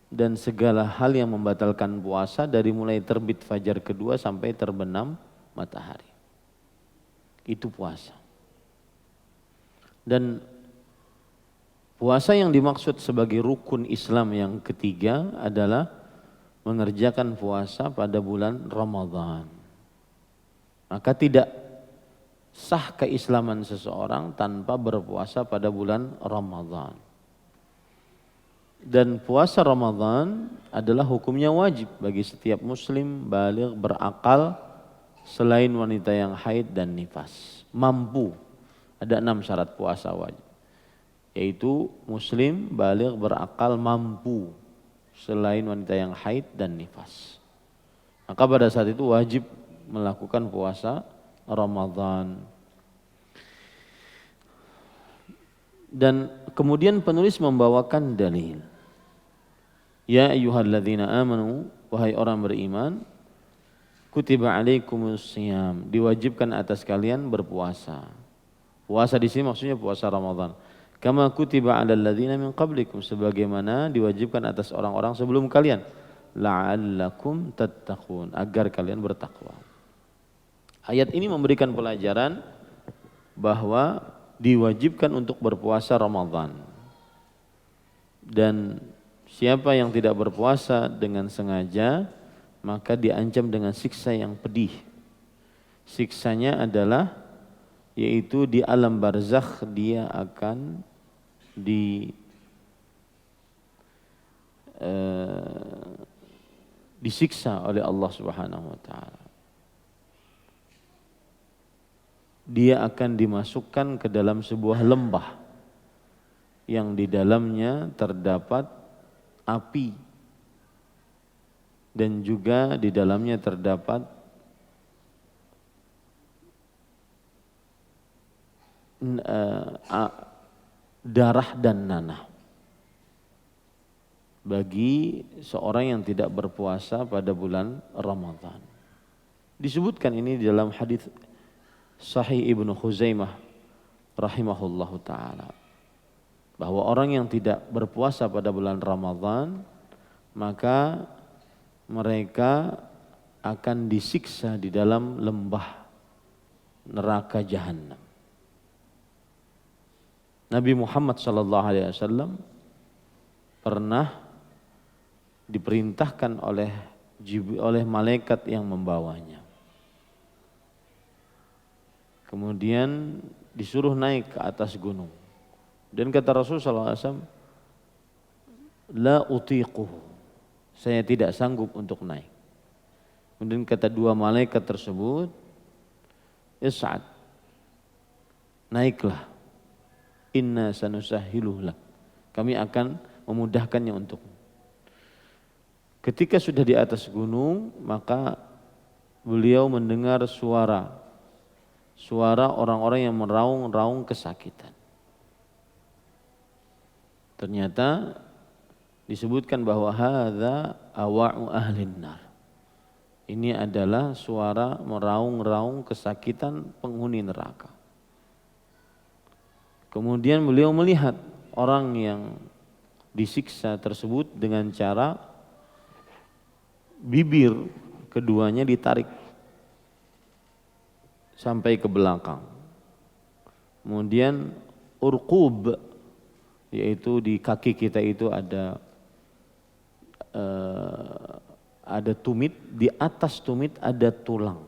dan segala hal yang membatalkan puasa dari mulai terbit fajar kedua sampai terbenam matahari. Itu puasa. Dan puasa yang dimaksud sebagai rukun Islam yang ketiga adalah mengerjakan puasa pada bulan Ramadan. Maka tidak sah keislaman seseorang tanpa berpuasa pada bulan Ramadan. Dan puasa Ramadan adalah hukumnya wajib bagi setiap muslim baligh berakal selain wanita yang haid dan nifas. Mampu, ada 6 syarat puasa wajib. Yaitu muslim baligh berakal mampu selain wanita yang haid dan nifas. Maka pada saat itu wajib melakukan puasa Ramadan. Dan kemudian penulis membawakan dalil. Ya ayyuhalladzina amanu, wahai orang beriman, kutiba alaikumus siyam, diwajibkan atas kalian berpuasa. Puasa di sini maksudnya puasa Ramadan. Kama kutiba alal ladzina min qablikum, sebagaimana diwajibkan atas orang-orang sebelum kalian. La'allakum tattaqun, agar kalian bertakwa. Ayat ini memberikan pelajaran bahwa diwajibkan untuk berpuasa Ramadan. Dan Siapa yang tidak berpuasa dengan sengaja, maka diancam dengan siksa yang pedih. Siksanya adalah yaitu di alam barzakh dia akan disiksa oleh Allah Subhanahu wa taala. Dia akan dimasukkan ke dalam sebuah lembah yang di dalamnya terdapat api dan juga di dalamnya terdapat darah dan nanah. Bagi seorang yang tidak berpuasa pada bulan Ramadan. Disebutkan ini di dalam hadis Sahih Ibnu Khuzaimah rahimahullahu taala, bahwa orang yang tidak berpuasa pada bulan Ramadan maka mereka akan disiksa di dalam lembah neraka jahanam. Nabi Muhammad sallallahu alaihi wasallam pernah diperintahkan oleh malaikat yang membawanya. Kemudian disuruh naik ke atas gunung. Dan kata Rasulullah SAW, la utiquhu, saya tidak sanggup untuk naik. Kemudian kata dua malaikat tersebut, is'ad, naiklah, inna sanusahhiluh lak, kami akan memudahkannya untukmu. Ketika sudah di atas gunung, maka beliau mendengar suara orang-orang yang meraung-raung kesakitan. Ternyata disebutkan bahwa hadza awa'u ahlin nar. Ini adalah suara meraung-raung kesakitan penghuni neraka. Kemudian beliau melihat orang yang disiksa tersebut dengan cara bibir keduanya ditarik sampai ke belakang. Kemudian urqub, yaitu di kaki kita itu ada tumit, di atas tumit ada tulang.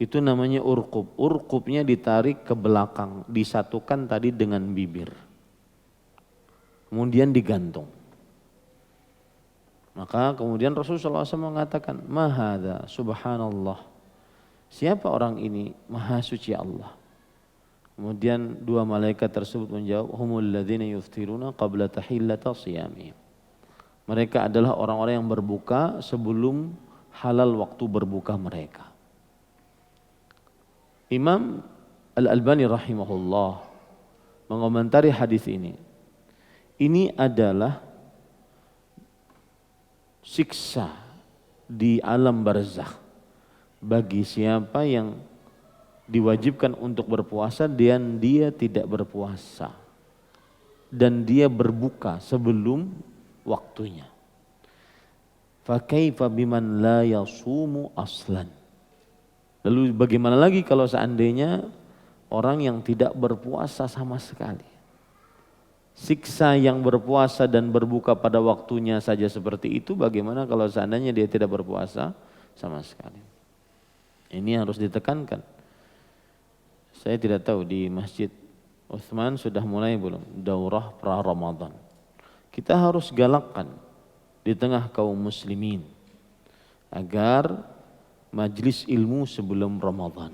Itu namanya urqub. Urqubnya ditarik ke belakang, disatukan tadi dengan bibir. Kemudian digantung. Maka kemudian Rasulullah SAW mengatakan, mahadha subhanallah, siapa orang ini? Maha suci Allah. Kemudian dua malaikat tersebut menjawab, humul ladzina yuftiruna qabla tahillata siyamihim. Mereka adalah orang-orang yang berbuka sebelum halal waktu berbuka mereka. Imam Al-Albani rahimahullah mengomentari hadis ini. Ini adalah siksa di alam barzakh bagi siapa yang diwajibkan untuk berpuasa dan dia tidak berpuasa dan dia berbuka sebelum waktunya. Fa kaifa biman la yasumu aslan. Lalu bagaimana lagi kalau seandainya orang yang tidak berpuasa sama sekali? Siksa yang berpuasa dan berbuka pada waktunya saja seperti itu, bagaimana kalau seandainya dia tidak berpuasa sama sekali? Ini harus ditekankan. Saya tidak tahu di Masjid Utsman sudah mulai belum daurah pra Ramadan. Kita harus galakkan di tengah kaum muslimin agar majlis ilmu sebelum Ramadan,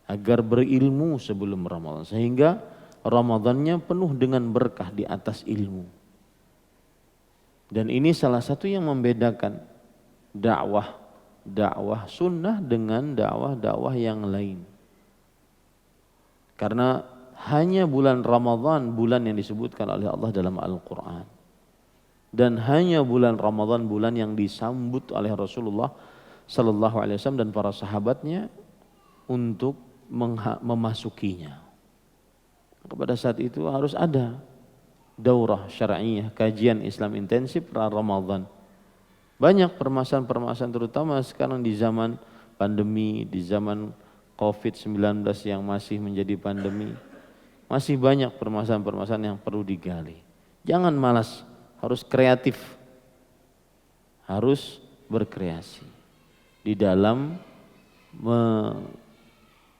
agar berilmu sebelum Ramadan, sehingga Ramadannya penuh dengan berkah di atas ilmu. Dan ini salah satu yang membedakan dakwah sunnah dengan dakwah yang lain. Karena hanya bulan Ramadan, bulan yang disebutkan oleh Allah dalam Al-Quran. Dan hanya bulan Ramadan, bulan yang disambut oleh Rasulullah Sallallahu Alaihi Wasallam dan para sahabatnya untuk memasukinya. Pada saat itu harus ada daurah syar'iyah, kajian Islam intensif Ramadan. Banyak permasalahan-permasalahan terutama sekarang di zaman pandemi, di zaman COVID-19 yang masih menjadi pandemi. Masih banyak permasalahan-permasalahan yang perlu digali. Jangan malas harus kreatif, harus berkreasi di dalam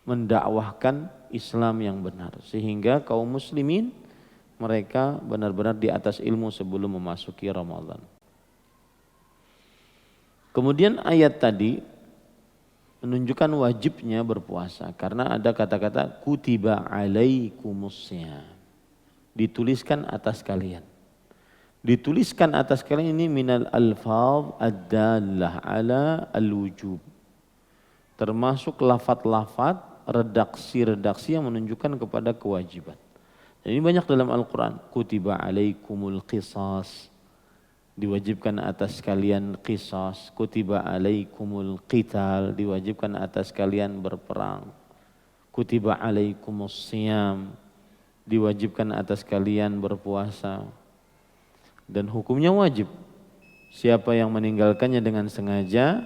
mendakwahkan Islam yang benar, sehingga kaum muslimin mereka benar-benar di atas ilmu sebelum memasuki Ramadan. Kemudian ayat tadi menunjukkan wajibnya berpuasa karena ada kata-kata kutiba alaikumussyam, dituliskan atas kalian. Dituliskan atas kalian ini minal alfaz ad-dallah ala al-wujub, termasuk lafaz-lafaz, redaksi-redaksi yang menunjukkan kepada kewajiban. Dan ini banyak dalam Al-Quran. Kutiba alaikumul qisas, diwajibkan atas kalian qisas. Kutiba alaikumul qital, diwajibkan atas kalian berperang. Kutiba alaikumus siyam, diwajibkan atas kalian berpuasa. Dan hukumnya wajib. Siapa yang meninggalkannya dengan sengaja,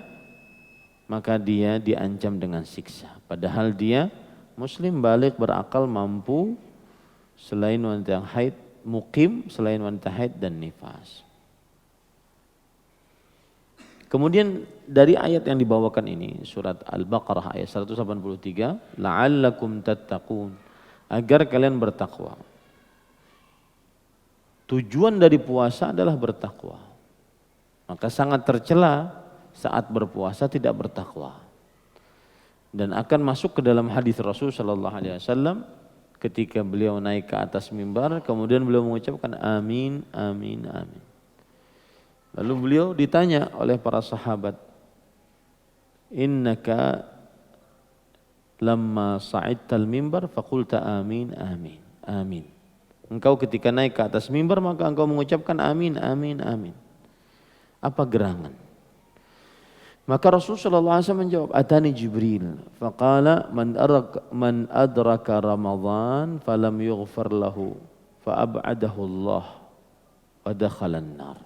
maka dia diancam dengan siksa. Padahal dia muslim, balik, berakal, mampu, selain wanita yang haid, mukim, selain wanita haid dan nifas. Kemudian dari ayat yang dibawakan ini, surat Al-Baqarah ayat 183, la'allakum tattaqun, agar kalian bertakwa. Tujuan dari puasa adalah bertakwa. Maka sangat tercela saat berpuasa tidak bertakwa. Dan akan masuk ke dalam hadis Rasul sallallahu alaihi wasallam ketika beliau naik ke atas mimbar, kemudian beliau mengucapkan amin, amin, amin. Lalu beliau ditanya oleh para sahabat, innaka lamma sa'idtal mimbar faqulta amin, amin, amin. Engkau ketika naik ke atas mimbar maka engkau mengucapkan amin, amin, amin. Apa gerangan? Maka Rasulullah SAW menjawab, atani Jibril, faqala man adraka Ramadan falam yughfar lahu, fa'ab'adahu Allah wa dakhalan nar.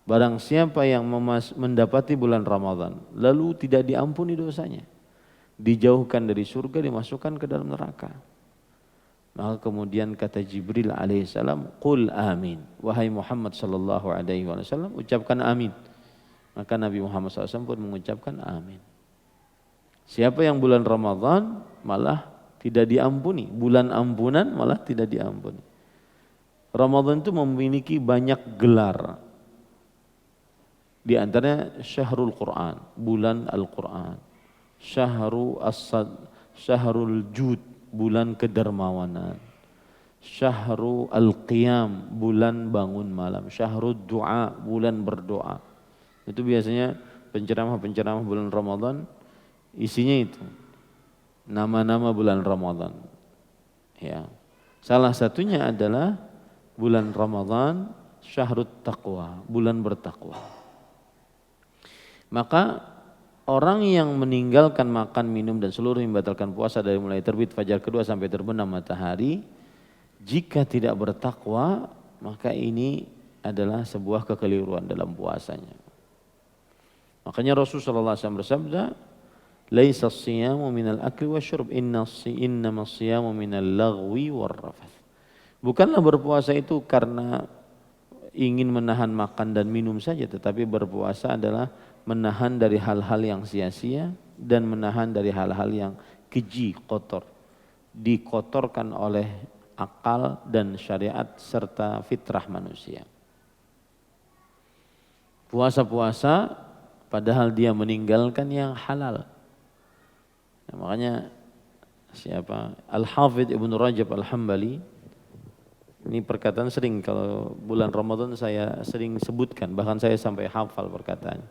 Barang siapa yang mendapati bulan Ramadan, lalu tidak diampuni dosanya, dijauhkan dari surga, dimasukkan ke dalam neraka. Maka kemudian kata Jibril alaihissalam, qul amin, wahai Muhammad sallallahu alaihi wasallam, ucapkan amin. Maka Nabi Muhammad SAW pun mengucapkan amin. Siapa yang bulan Ramadan malah tidak diampuni, bulan ampunan malah tidak diampuni. Ramadan itu memiliki banyak gelar. Di antaranya Syahrul Quran, bulan Al-Quran. Syahrul Jud, bulan kedermawanan. Syahrul Al-Qiyam, bulan bangun malam. Syahrul Du'a, bulan berdoa. Itu biasanya penceramah-penceramah bulan Ramadan isinya itu nama-nama bulan Ramadan. Ya. Salah satunya adalah bulan Ramadan Syahrut Taqwa, bulan bertakwa. Maka orang yang meninggalkan makan, minum dan seluruh yang membatalkan puasa dari mulai terbit fajar kedua sampai terbenam matahari, jika tidak bertakwa, maka ini adalah sebuah kekeliruan dalam puasanya. Makanya Rasulullah SAW bersabda, laisa as-siyamu minal akli wasyurb, innama as-siyamu minal laghwi warrafath. Bukanlah berpuasa itu karena ingin menahan makan dan minum saja, tetapi berpuasa adalah menahan dari hal-hal yang sia-sia dan menahan dari hal-hal yang keji, kotor, dikotorkan oleh akal dan syariat serta fitrah manusia. Puasa-puasa padahal dia meninggalkan yang halal. Nah, makanya siapa? Al-Hafidh Ibnu Rajab Al-Hambali, ini perkataan sering kalau bulan Ramadan saya sering sebutkan, bahkan saya sampai hafal perkataannya.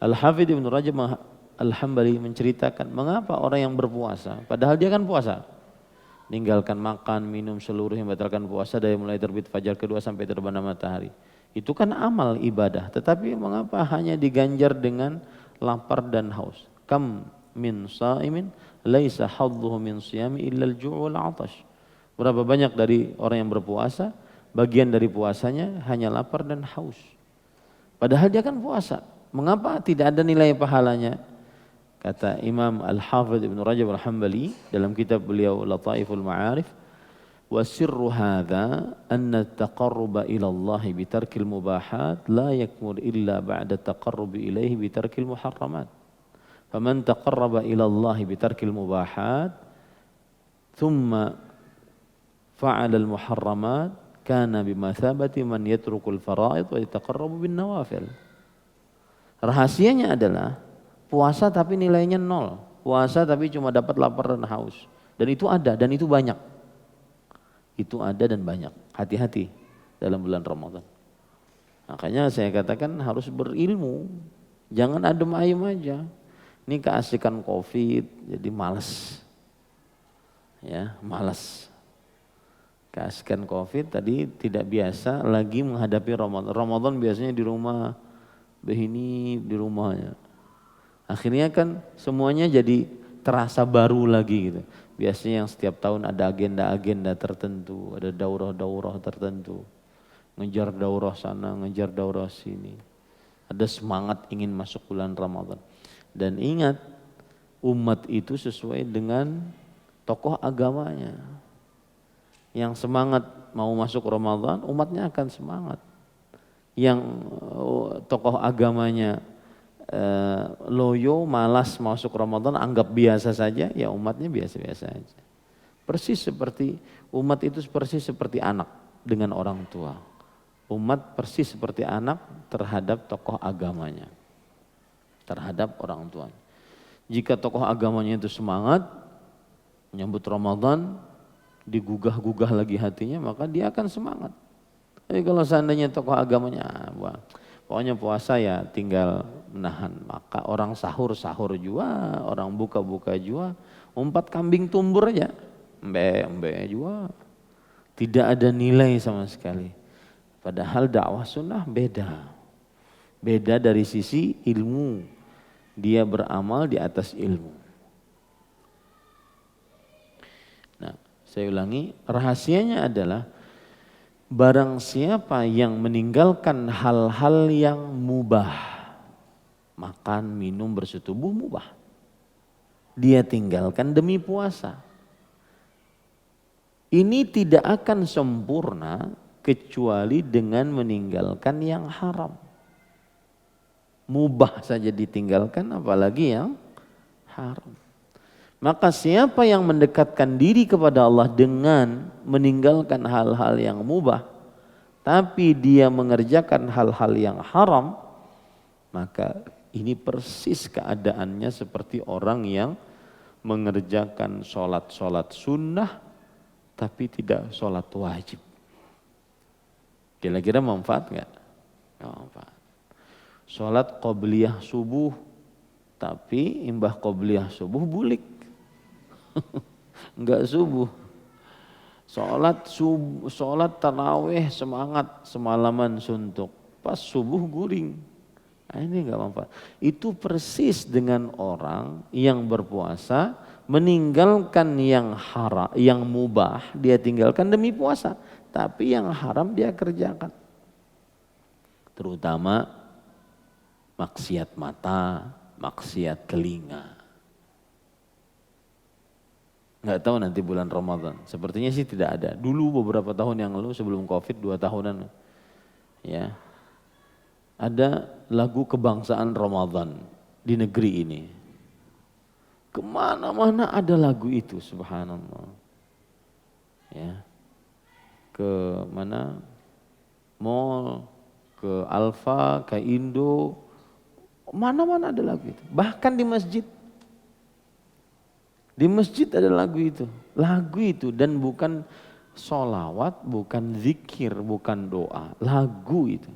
Al-Hafidh Ibnu Rajab Al-Hambali menceritakan mengapa orang yang berpuasa, padahal dia kan puasa, meninggalkan makan, minum seluruh yang membatalkan puasa dari mulai terbit fajar kedua sampai terbenam matahari. Itu kan amal ibadah, tetapi mengapa hanya diganjar dengan lapar dan haus? Kam min sa'imin laisa hadduhu min siyami illa al-ju' wal 'atash. Berapa banyak dari orang yang berpuasa, bagian dari puasanya hanya lapar dan haus. Padahal dia kan puasa. Mengapa tidak ada nilai pahalanya? Kata Imam Al-Hafidh Ibnu Rajab Al-Hambali dalam kitab beliau Lataiful Ma'arif, Wa sirru hadza anna at-taqarruba ila Allah bi tarkil mubahat la yakmul illa ba'da at-taqarrubi ilaihi bi tarkil muharramat. Faman taqarraba ila Allah bi tarkil mubahat thumma fa'ala al-muharramat kana bimathabati man yatrukul fara'id wa yataqarrabu bin nawafil. Rahasianya adalah puasa tapi nilainya nol. Puasa tapi cuma dapat lapar dan haus. Dan itu ada dan itu banyak. Itu ada dan banyak. Hati-hati dalam bulan Ramadan. Makanya saya katakan harus berilmu. Jangan adem ayem aja. Ini keasikan Covid jadi malas. Ya, malas. Keasikan Covid tadi tidak biasa lagi menghadapi Ramadan. Ramadan biasanya di rumah, begini di rumahnya. Akhirnya kan semuanya jadi terasa baru lagi gitu. Biasanya yang setiap tahun ada agenda-agenda tertentu, ada daurah-daurah tertentu. Ngejar daurah sana, ngejar daurah sini. Ada semangat ingin masuk bulan Ramadan. Dan ingat, umat itu sesuai dengan tokoh agamanya. Yang semangat mau masuk Ramadan, umatnya akan semangat. Yang tokoh agamanya loyo, malas masuk Ramadan, anggap biasa saja, ya umatnya biasa-biasa aja. Persis seperti umat itu persis seperti anak dengan orang tua. Umat persis seperti anak terhadap tokoh agamanya, terhadap orang tuanya. Jika tokoh agamanya itu semangat menyambut Ramadan, digugah-gugah lagi hatinya, maka dia akan semangat. Tapi kalau seandainya tokoh agamanya, pokoknya puasa ya tinggal menahan, maka orang sahur-sahur jua, orang buka-buka jua, umpat kambing tumbur aja, embe jua. Tidak ada nilai sama sekali. Padahal dakwah sunnah beda. Beda dari sisi ilmu. Dia beramal di atas ilmu. Saya ulangi, rahasianya adalah barang siapa yang meninggalkan hal-hal yang mubah, makan, minum, bersetubuh mubah, dia tinggalkan demi puasa. Ini tidak akan sempurna kecuali dengan meninggalkan yang haram. Mubah saja ditinggalkan, apalagi yang haram. Maka siapa yang mendekatkan diri kepada Allah dengan meninggalkan hal-hal yang mubah, tapi dia mengerjakan hal-hal yang haram, maka ini persis keadaannya seperti orang yang mengerjakan sholat sunnah, tapi tidak sholat wajib. Kira-kira manfaat nggak? Nggak manfaat. Sholat qobliyah subuh, tapi imbah qobliyah subuh bulik. Enggak subuh. Sholat tarawih semangat, semalaman suntuk. Pas subuh guring. Nah, ini enggak manfaat. Itu persis dengan orang yang berpuasa meninggalkan yang haram, yang mubah dia tinggalkan demi puasa, tapi yang haram dia kerjakan. Terutama maksiat mata, maksiat telinga. Nggak tahu nanti bulan Ramadan. Sepertinya sih tidak ada. Dulu beberapa tahun yang lalu sebelum Covid 2 tahunan, ya, ada lagu kebangsaan Ramadan di negeri ini. Kemana-mana ada lagu itu, subhanallah. Ya, ke mana? Mall, ke Alfa, ke Indo, mana-mana ada lagu itu. Bahkan di masjid. Di masjid ada lagu itu dan bukan sholawat, bukan zikir, bukan doa, lagu itu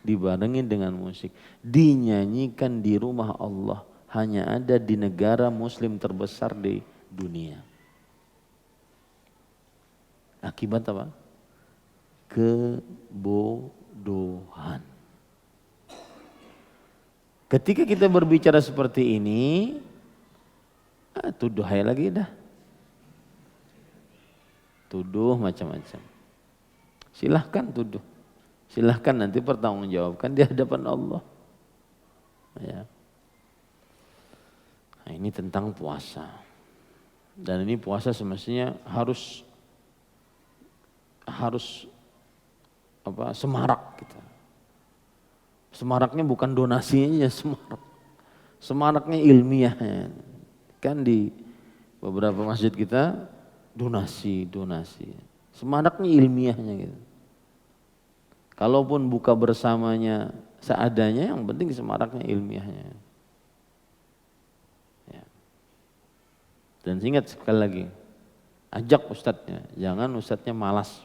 dibarengin dengan musik, dinyanyikan di rumah Allah, hanya ada di negara muslim terbesar di dunia. Akibat apa? Kebodohan. Ketika kita berbicara seperti ini, tuduh aja lagi dah. Tuduh macam-macam. Silahkan tuduh. Silahkan nanti pertanggungjawabkan di hadapan Allah. Ya. Nah, ini tentang puasa. Dan ini puasa semestinya harus harus semarak gitu. Semaraknya bukan donasinya, semaraknya ilmiahnya. Kan di beberapa masjid kita donasi. Semaraknya ilmiahnya gitu. Kalaupun buka bersamanya seadanya, yang penting semaraknya ilmiahnya. Ya. Dan ingat sekali lagi, ajak ustadznya, jangan ustadznya malas.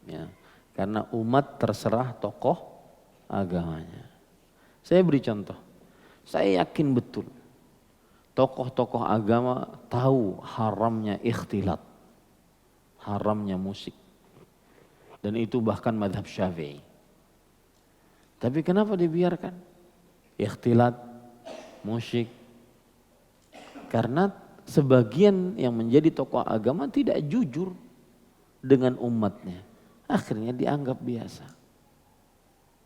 Ya. Karena umat terserah tokoh agamanya. Saya beri contoh, saya yakin betul tokoh-tokoh agama tahu haramnya ikhtilat, haramnya musik. Dan itu bahkan mazhab Syafi'i. Tapi kenapa dibiarkan? Ikhtilat, musik. Karena sebagian yang menjadi tokoh agama tidak jujur dengan umatnya. Akhirnya dianggap biasa.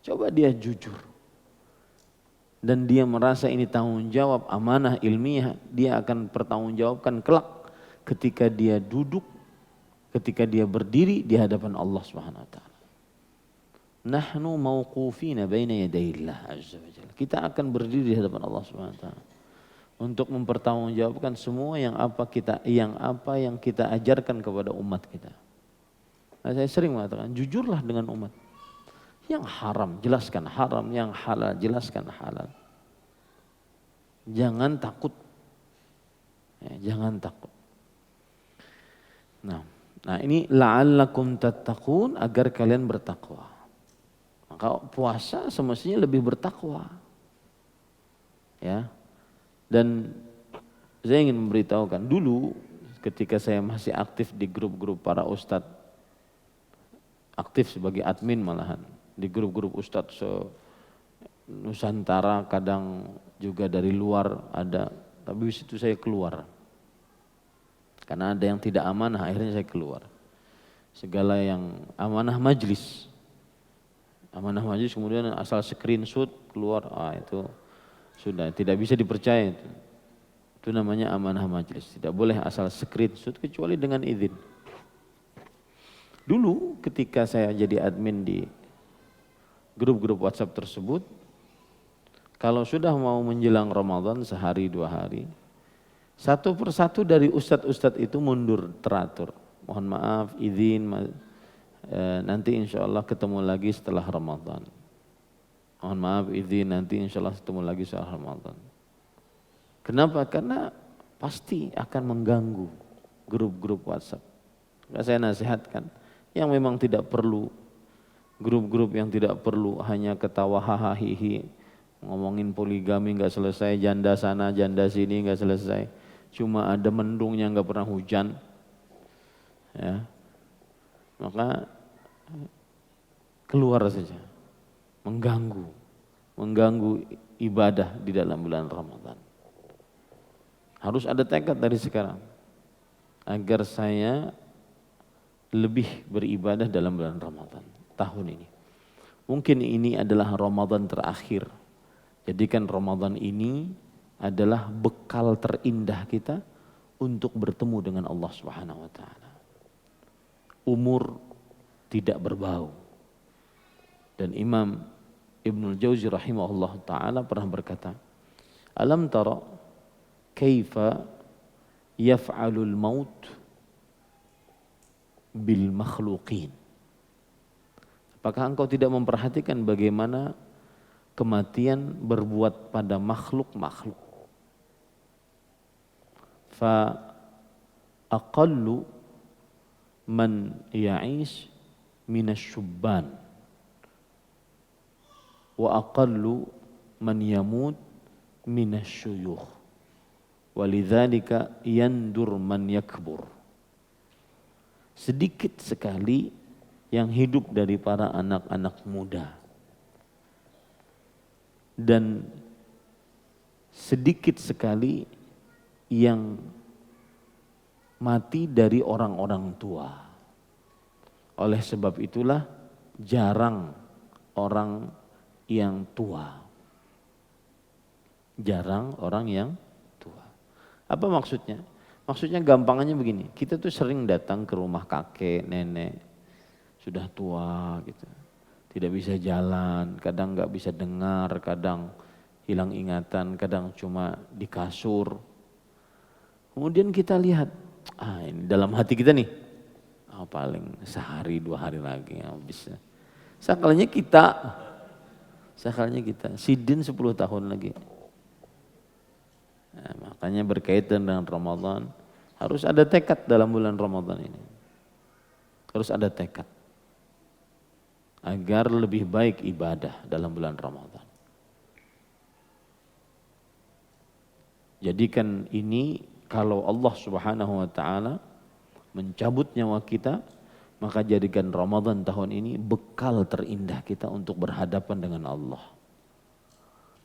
Coba dia jujur. Dan dia merasa ini tanggung jawab, amanah ilmiah. Dia akan pertanggungjawabkan kelak ketika dia duduk, ketika dia berdiri di hadapan Allah Subhanahu wa taala. Nahnu mauqufina baina yadayillah azza wa jalla. Kita akan berdiri di hadapan Allah Subhanahu wa taala untuk mempertanggungjawabkan semua yang apa yang kita ajarkan kepada umat kita. Nah, saya sering mengatakan, jujurlah dengan umat. Yang haram jelaskan haram, yang halal jelaskan halal. Jangan takut. Ya, jangan takut. Nah ini la'allakum tattaqun, agar kalian bertakwa. Maka puasa semestinya lebih bertakwa. Ya. Dan saya ingin memberitahukan dulu ketika saya masih aktif di grup-grup para ustadz, aktif sebagai admin malahan di grup-grup ustadz Nusantara, kadang juga dari luar ada, tapi di situ saya keluar. Karena ada yang tidak amanah, akhirnya saya keluar. Segala yang amanah majlis kemudian asal screenshot keluar, itu sudah tidak bisa dipercaya itu. Itu namanya amanah majlis. Tidak boleh asal screenshot kecuali dengan izin. Dulu ketika saya jadi admin di grup-grup WhatsApp tersebut, kalau sudah mau menjelang Ramadan sehari 2 hari, satu persatu dari ustadz-ustadz itu mundur teratur. Mohon maaf, izin, nanti insya Allah ketemu lagi setelah Ramadan. Mohon maaf, izin, nanti insya Allah ketemu lagi setelah Ramadan. Kenapa? Karena pasti akan mengganggu grup-grup WhatsApp. Saya nasihatkan, yang memang tidak perlu, grup-grup yang tidak perlu, hanya ketawa hahaha hihi, ngomongin poligami nggak selesai, janda sana janda sini nggak selesai, cuma ada mendungnya nggak pernah hujan, ya maka keluar saja, mengganggu ibadah di dalam bulan Ramadan. Harus ada tekad dari sekarang agar saya lebih beribadah dalam bulan Ramadan tahun ini. Mungkin ini adalah Ramadan terakhir. Jadikan Ramadan ini adalah bekal terindah kita untuk bertemu dengan Allah Subhanahu wa taala. Umur tidak berbau. Dan Imam Ibnul Jauzi rahimahullah taala pernah berkata, "Alam tara kaifa yaf'alul maut bil makhluqin?" Apakah engkau tidak memperhatikan bagaimana kematian berbuat pada makhluk-makhluk? Fa aqallu man ya'ish minasyubban wa aqallu man yamut minasyuyukh walidzalika yandur man yakbur. Sedikit sekali yang hidup dari para anak-anak muda, dan sedikit sekali yang mati dari orang-orang tua. Oleh sebab itulah jarang orang yang tua. Jarang orang yang tua. Apa maksudnya? Maksudnya gampangannya begini, kita tuh sering datang ke rumah kakek, nenek, sudah tua gitu. Tidak bisa jalan, kadang nggak bisa dengar, kadang hilang ingatan, kadang cuma di kasur. Kemudian kita lihat, ini dalam hati kita nih, paling sehari 2 hari lagi bisa. Sekalinya kita, sidin 10 tahun lagi. Nah, makanya berkaitan dengan Ramadan, harus ada tekad dalam bulan Ramadan ini. Harus ada tekad. Agar lebih baik ibadah dalam bulan Ramadan. Jadikan ini kalau Allah Subhanahu wa taala mencabut nyawa kita, maka jadikan Ramadan tahun ini bekal terindah kita untuk berhadapan dengan Allah.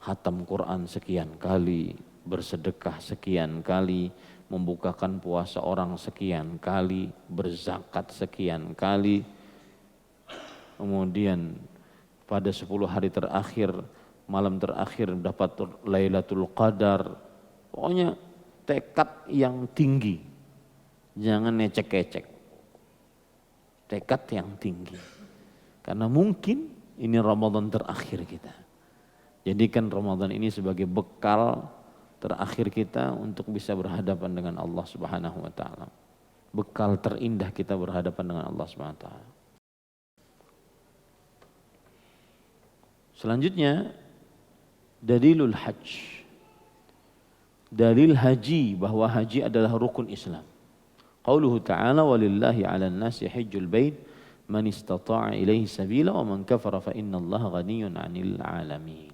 Khatam Quran sekian kali, bersedekah sekian kali, membukakan puasa orang sekian kali, berzakat sekian kali. Kemudian pada 10 hari terakhir, malam terakhir dapat Lailatul Qadar. Pokoknya tekad yang tinggi. Jangan ecek-ecek. Tekad yang tinggi. Karena mungkin ini Ramadan terakhir kita. Jadikan Ramadan ini sebagai bekal terakhir kita untuk bisa berhadapan dengan Allah Subhanahu wa taala. Bekal terindah kita berhadapan dengan Allah Subhanahu wa taala. Selanjutnya dalilul hajj. Dalil haji, bahwa haji adalah rukun Islam. Qauluhu ta'ala walillahi 'alan nasi hajjul bait man istata'a ilaihi sabila wa man kafara fa innallaha ghaniyyun 'anil 'alamin.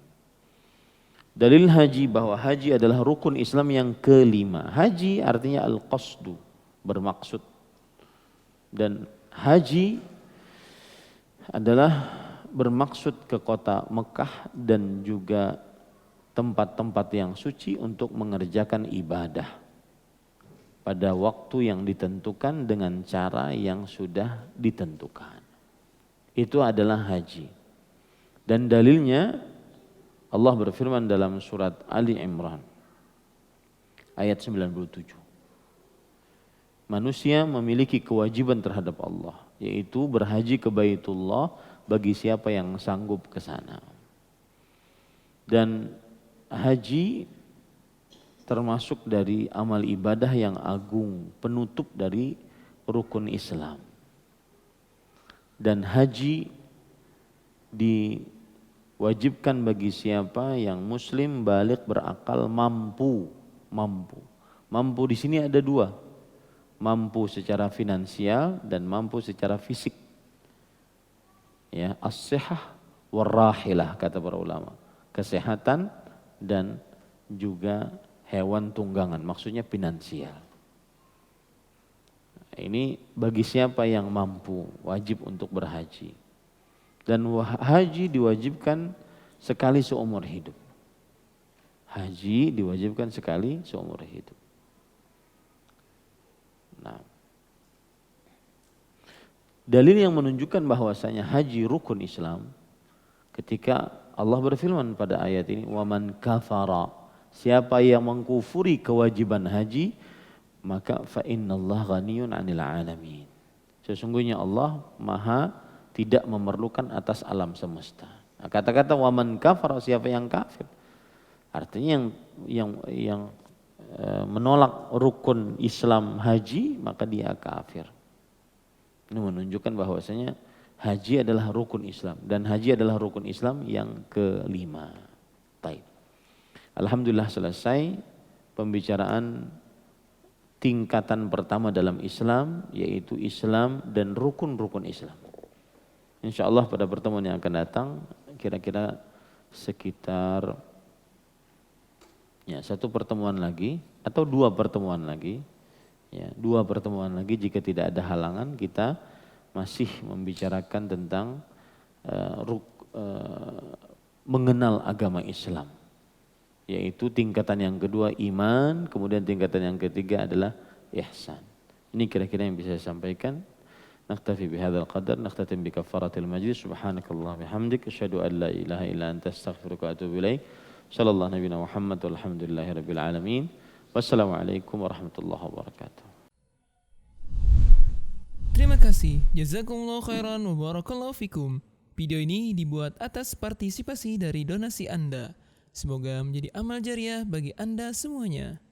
Dalil haji, bahwa haji adalah rukun Islam yang kelima. Haji artinya al-qasdu, bermaksud. Dan haji adalah bermaksud ke kota Mekah dan juga tempat-tempat yang suci untuk mengerjakan ibadah pada waktu yang ditentukan dengan cara yang sudah ditentukan. Itu adalah haji. Dan dalilnya Allah berfirman dalam surat Ali Imran ayat 97. Manusia memiliki kewajiban terhadap Allah, yaitu berhaji ke Baitullah bagi siapa yang sanggup ke sana. Dan haji termasuk dari amal ibadah yang agung, penutup dari rukun Islam. Dan haji diwajibkan bagi siapa yang muslim baligh berakal mampu. Mampu di sini ada dua. Mampu secara finansial dan mampu secara fisik. Ya, as-sihah war-rahilah kata para ulama. Kesehatan dan juga hewan tunggangan, maksudnya finansial. Ini bagi siapa yang mampu, wajib untuk berhaji. Dan haji diwajibkan sekali seumur hidup. Haji diwajibkan sekali seumur hidup. Nah, dalil yang menunjukkan bahwasanya haji rukun Islam ketika Allah berfirman pada ayat ini, "Waman kafara", siapa yang mengkufuri kewajiban haji, maka fa innallaha ghaniyun 'anil 'alamin. Sesungguhnya Allah Maha tidak memerlukan atas alam semesta. Nah, kata-kata waman kafara, siapa yang kafir, artinya yang menolak rukun Islam haji, maka dia kafir. Ini menunjukkan bahwasanya haji adalah rukun Islam dan haji adalah rukun Islam yang kelima. Baik. Alhamdulillah selesai pembicaraan tingkatan pertama dalam Islam, yaitu Islam dan rukun-rukun Islam. Insyaallah pada pertemuan yang akan datang kira-kira sekitar satu pertemuan lagi atau 2 pertemuan lagi, 2 pertemuan lagi jika tidak ada halangan, kita masih membicarakan tentang mengenal agama Islam, yaitu tingkatan yang kedua iman, kemudian tingkatan yang ketiga adalah ihsan. Ini kira-kira yang bisa saya sampaikan. Naktafi bihadzal qadar, nakhtatim bi kafaratil majlis. Subhanakallah bihamdik, asyhadu an la ilaha illa anta astaghfiruka wa atubu ilaik. Sallallahu nabiyana Muhammad walhamdulillahi rabbil alamin. Wassalamualaikum warahmatullahi wabarakatuh. Terima kasih. Jazakumullah khairan wa barakallahu fikum. Video ini dibuat atas partisipasi dari donasi Anda. Semoga menjadi amal jariah bagi Anda semuanya.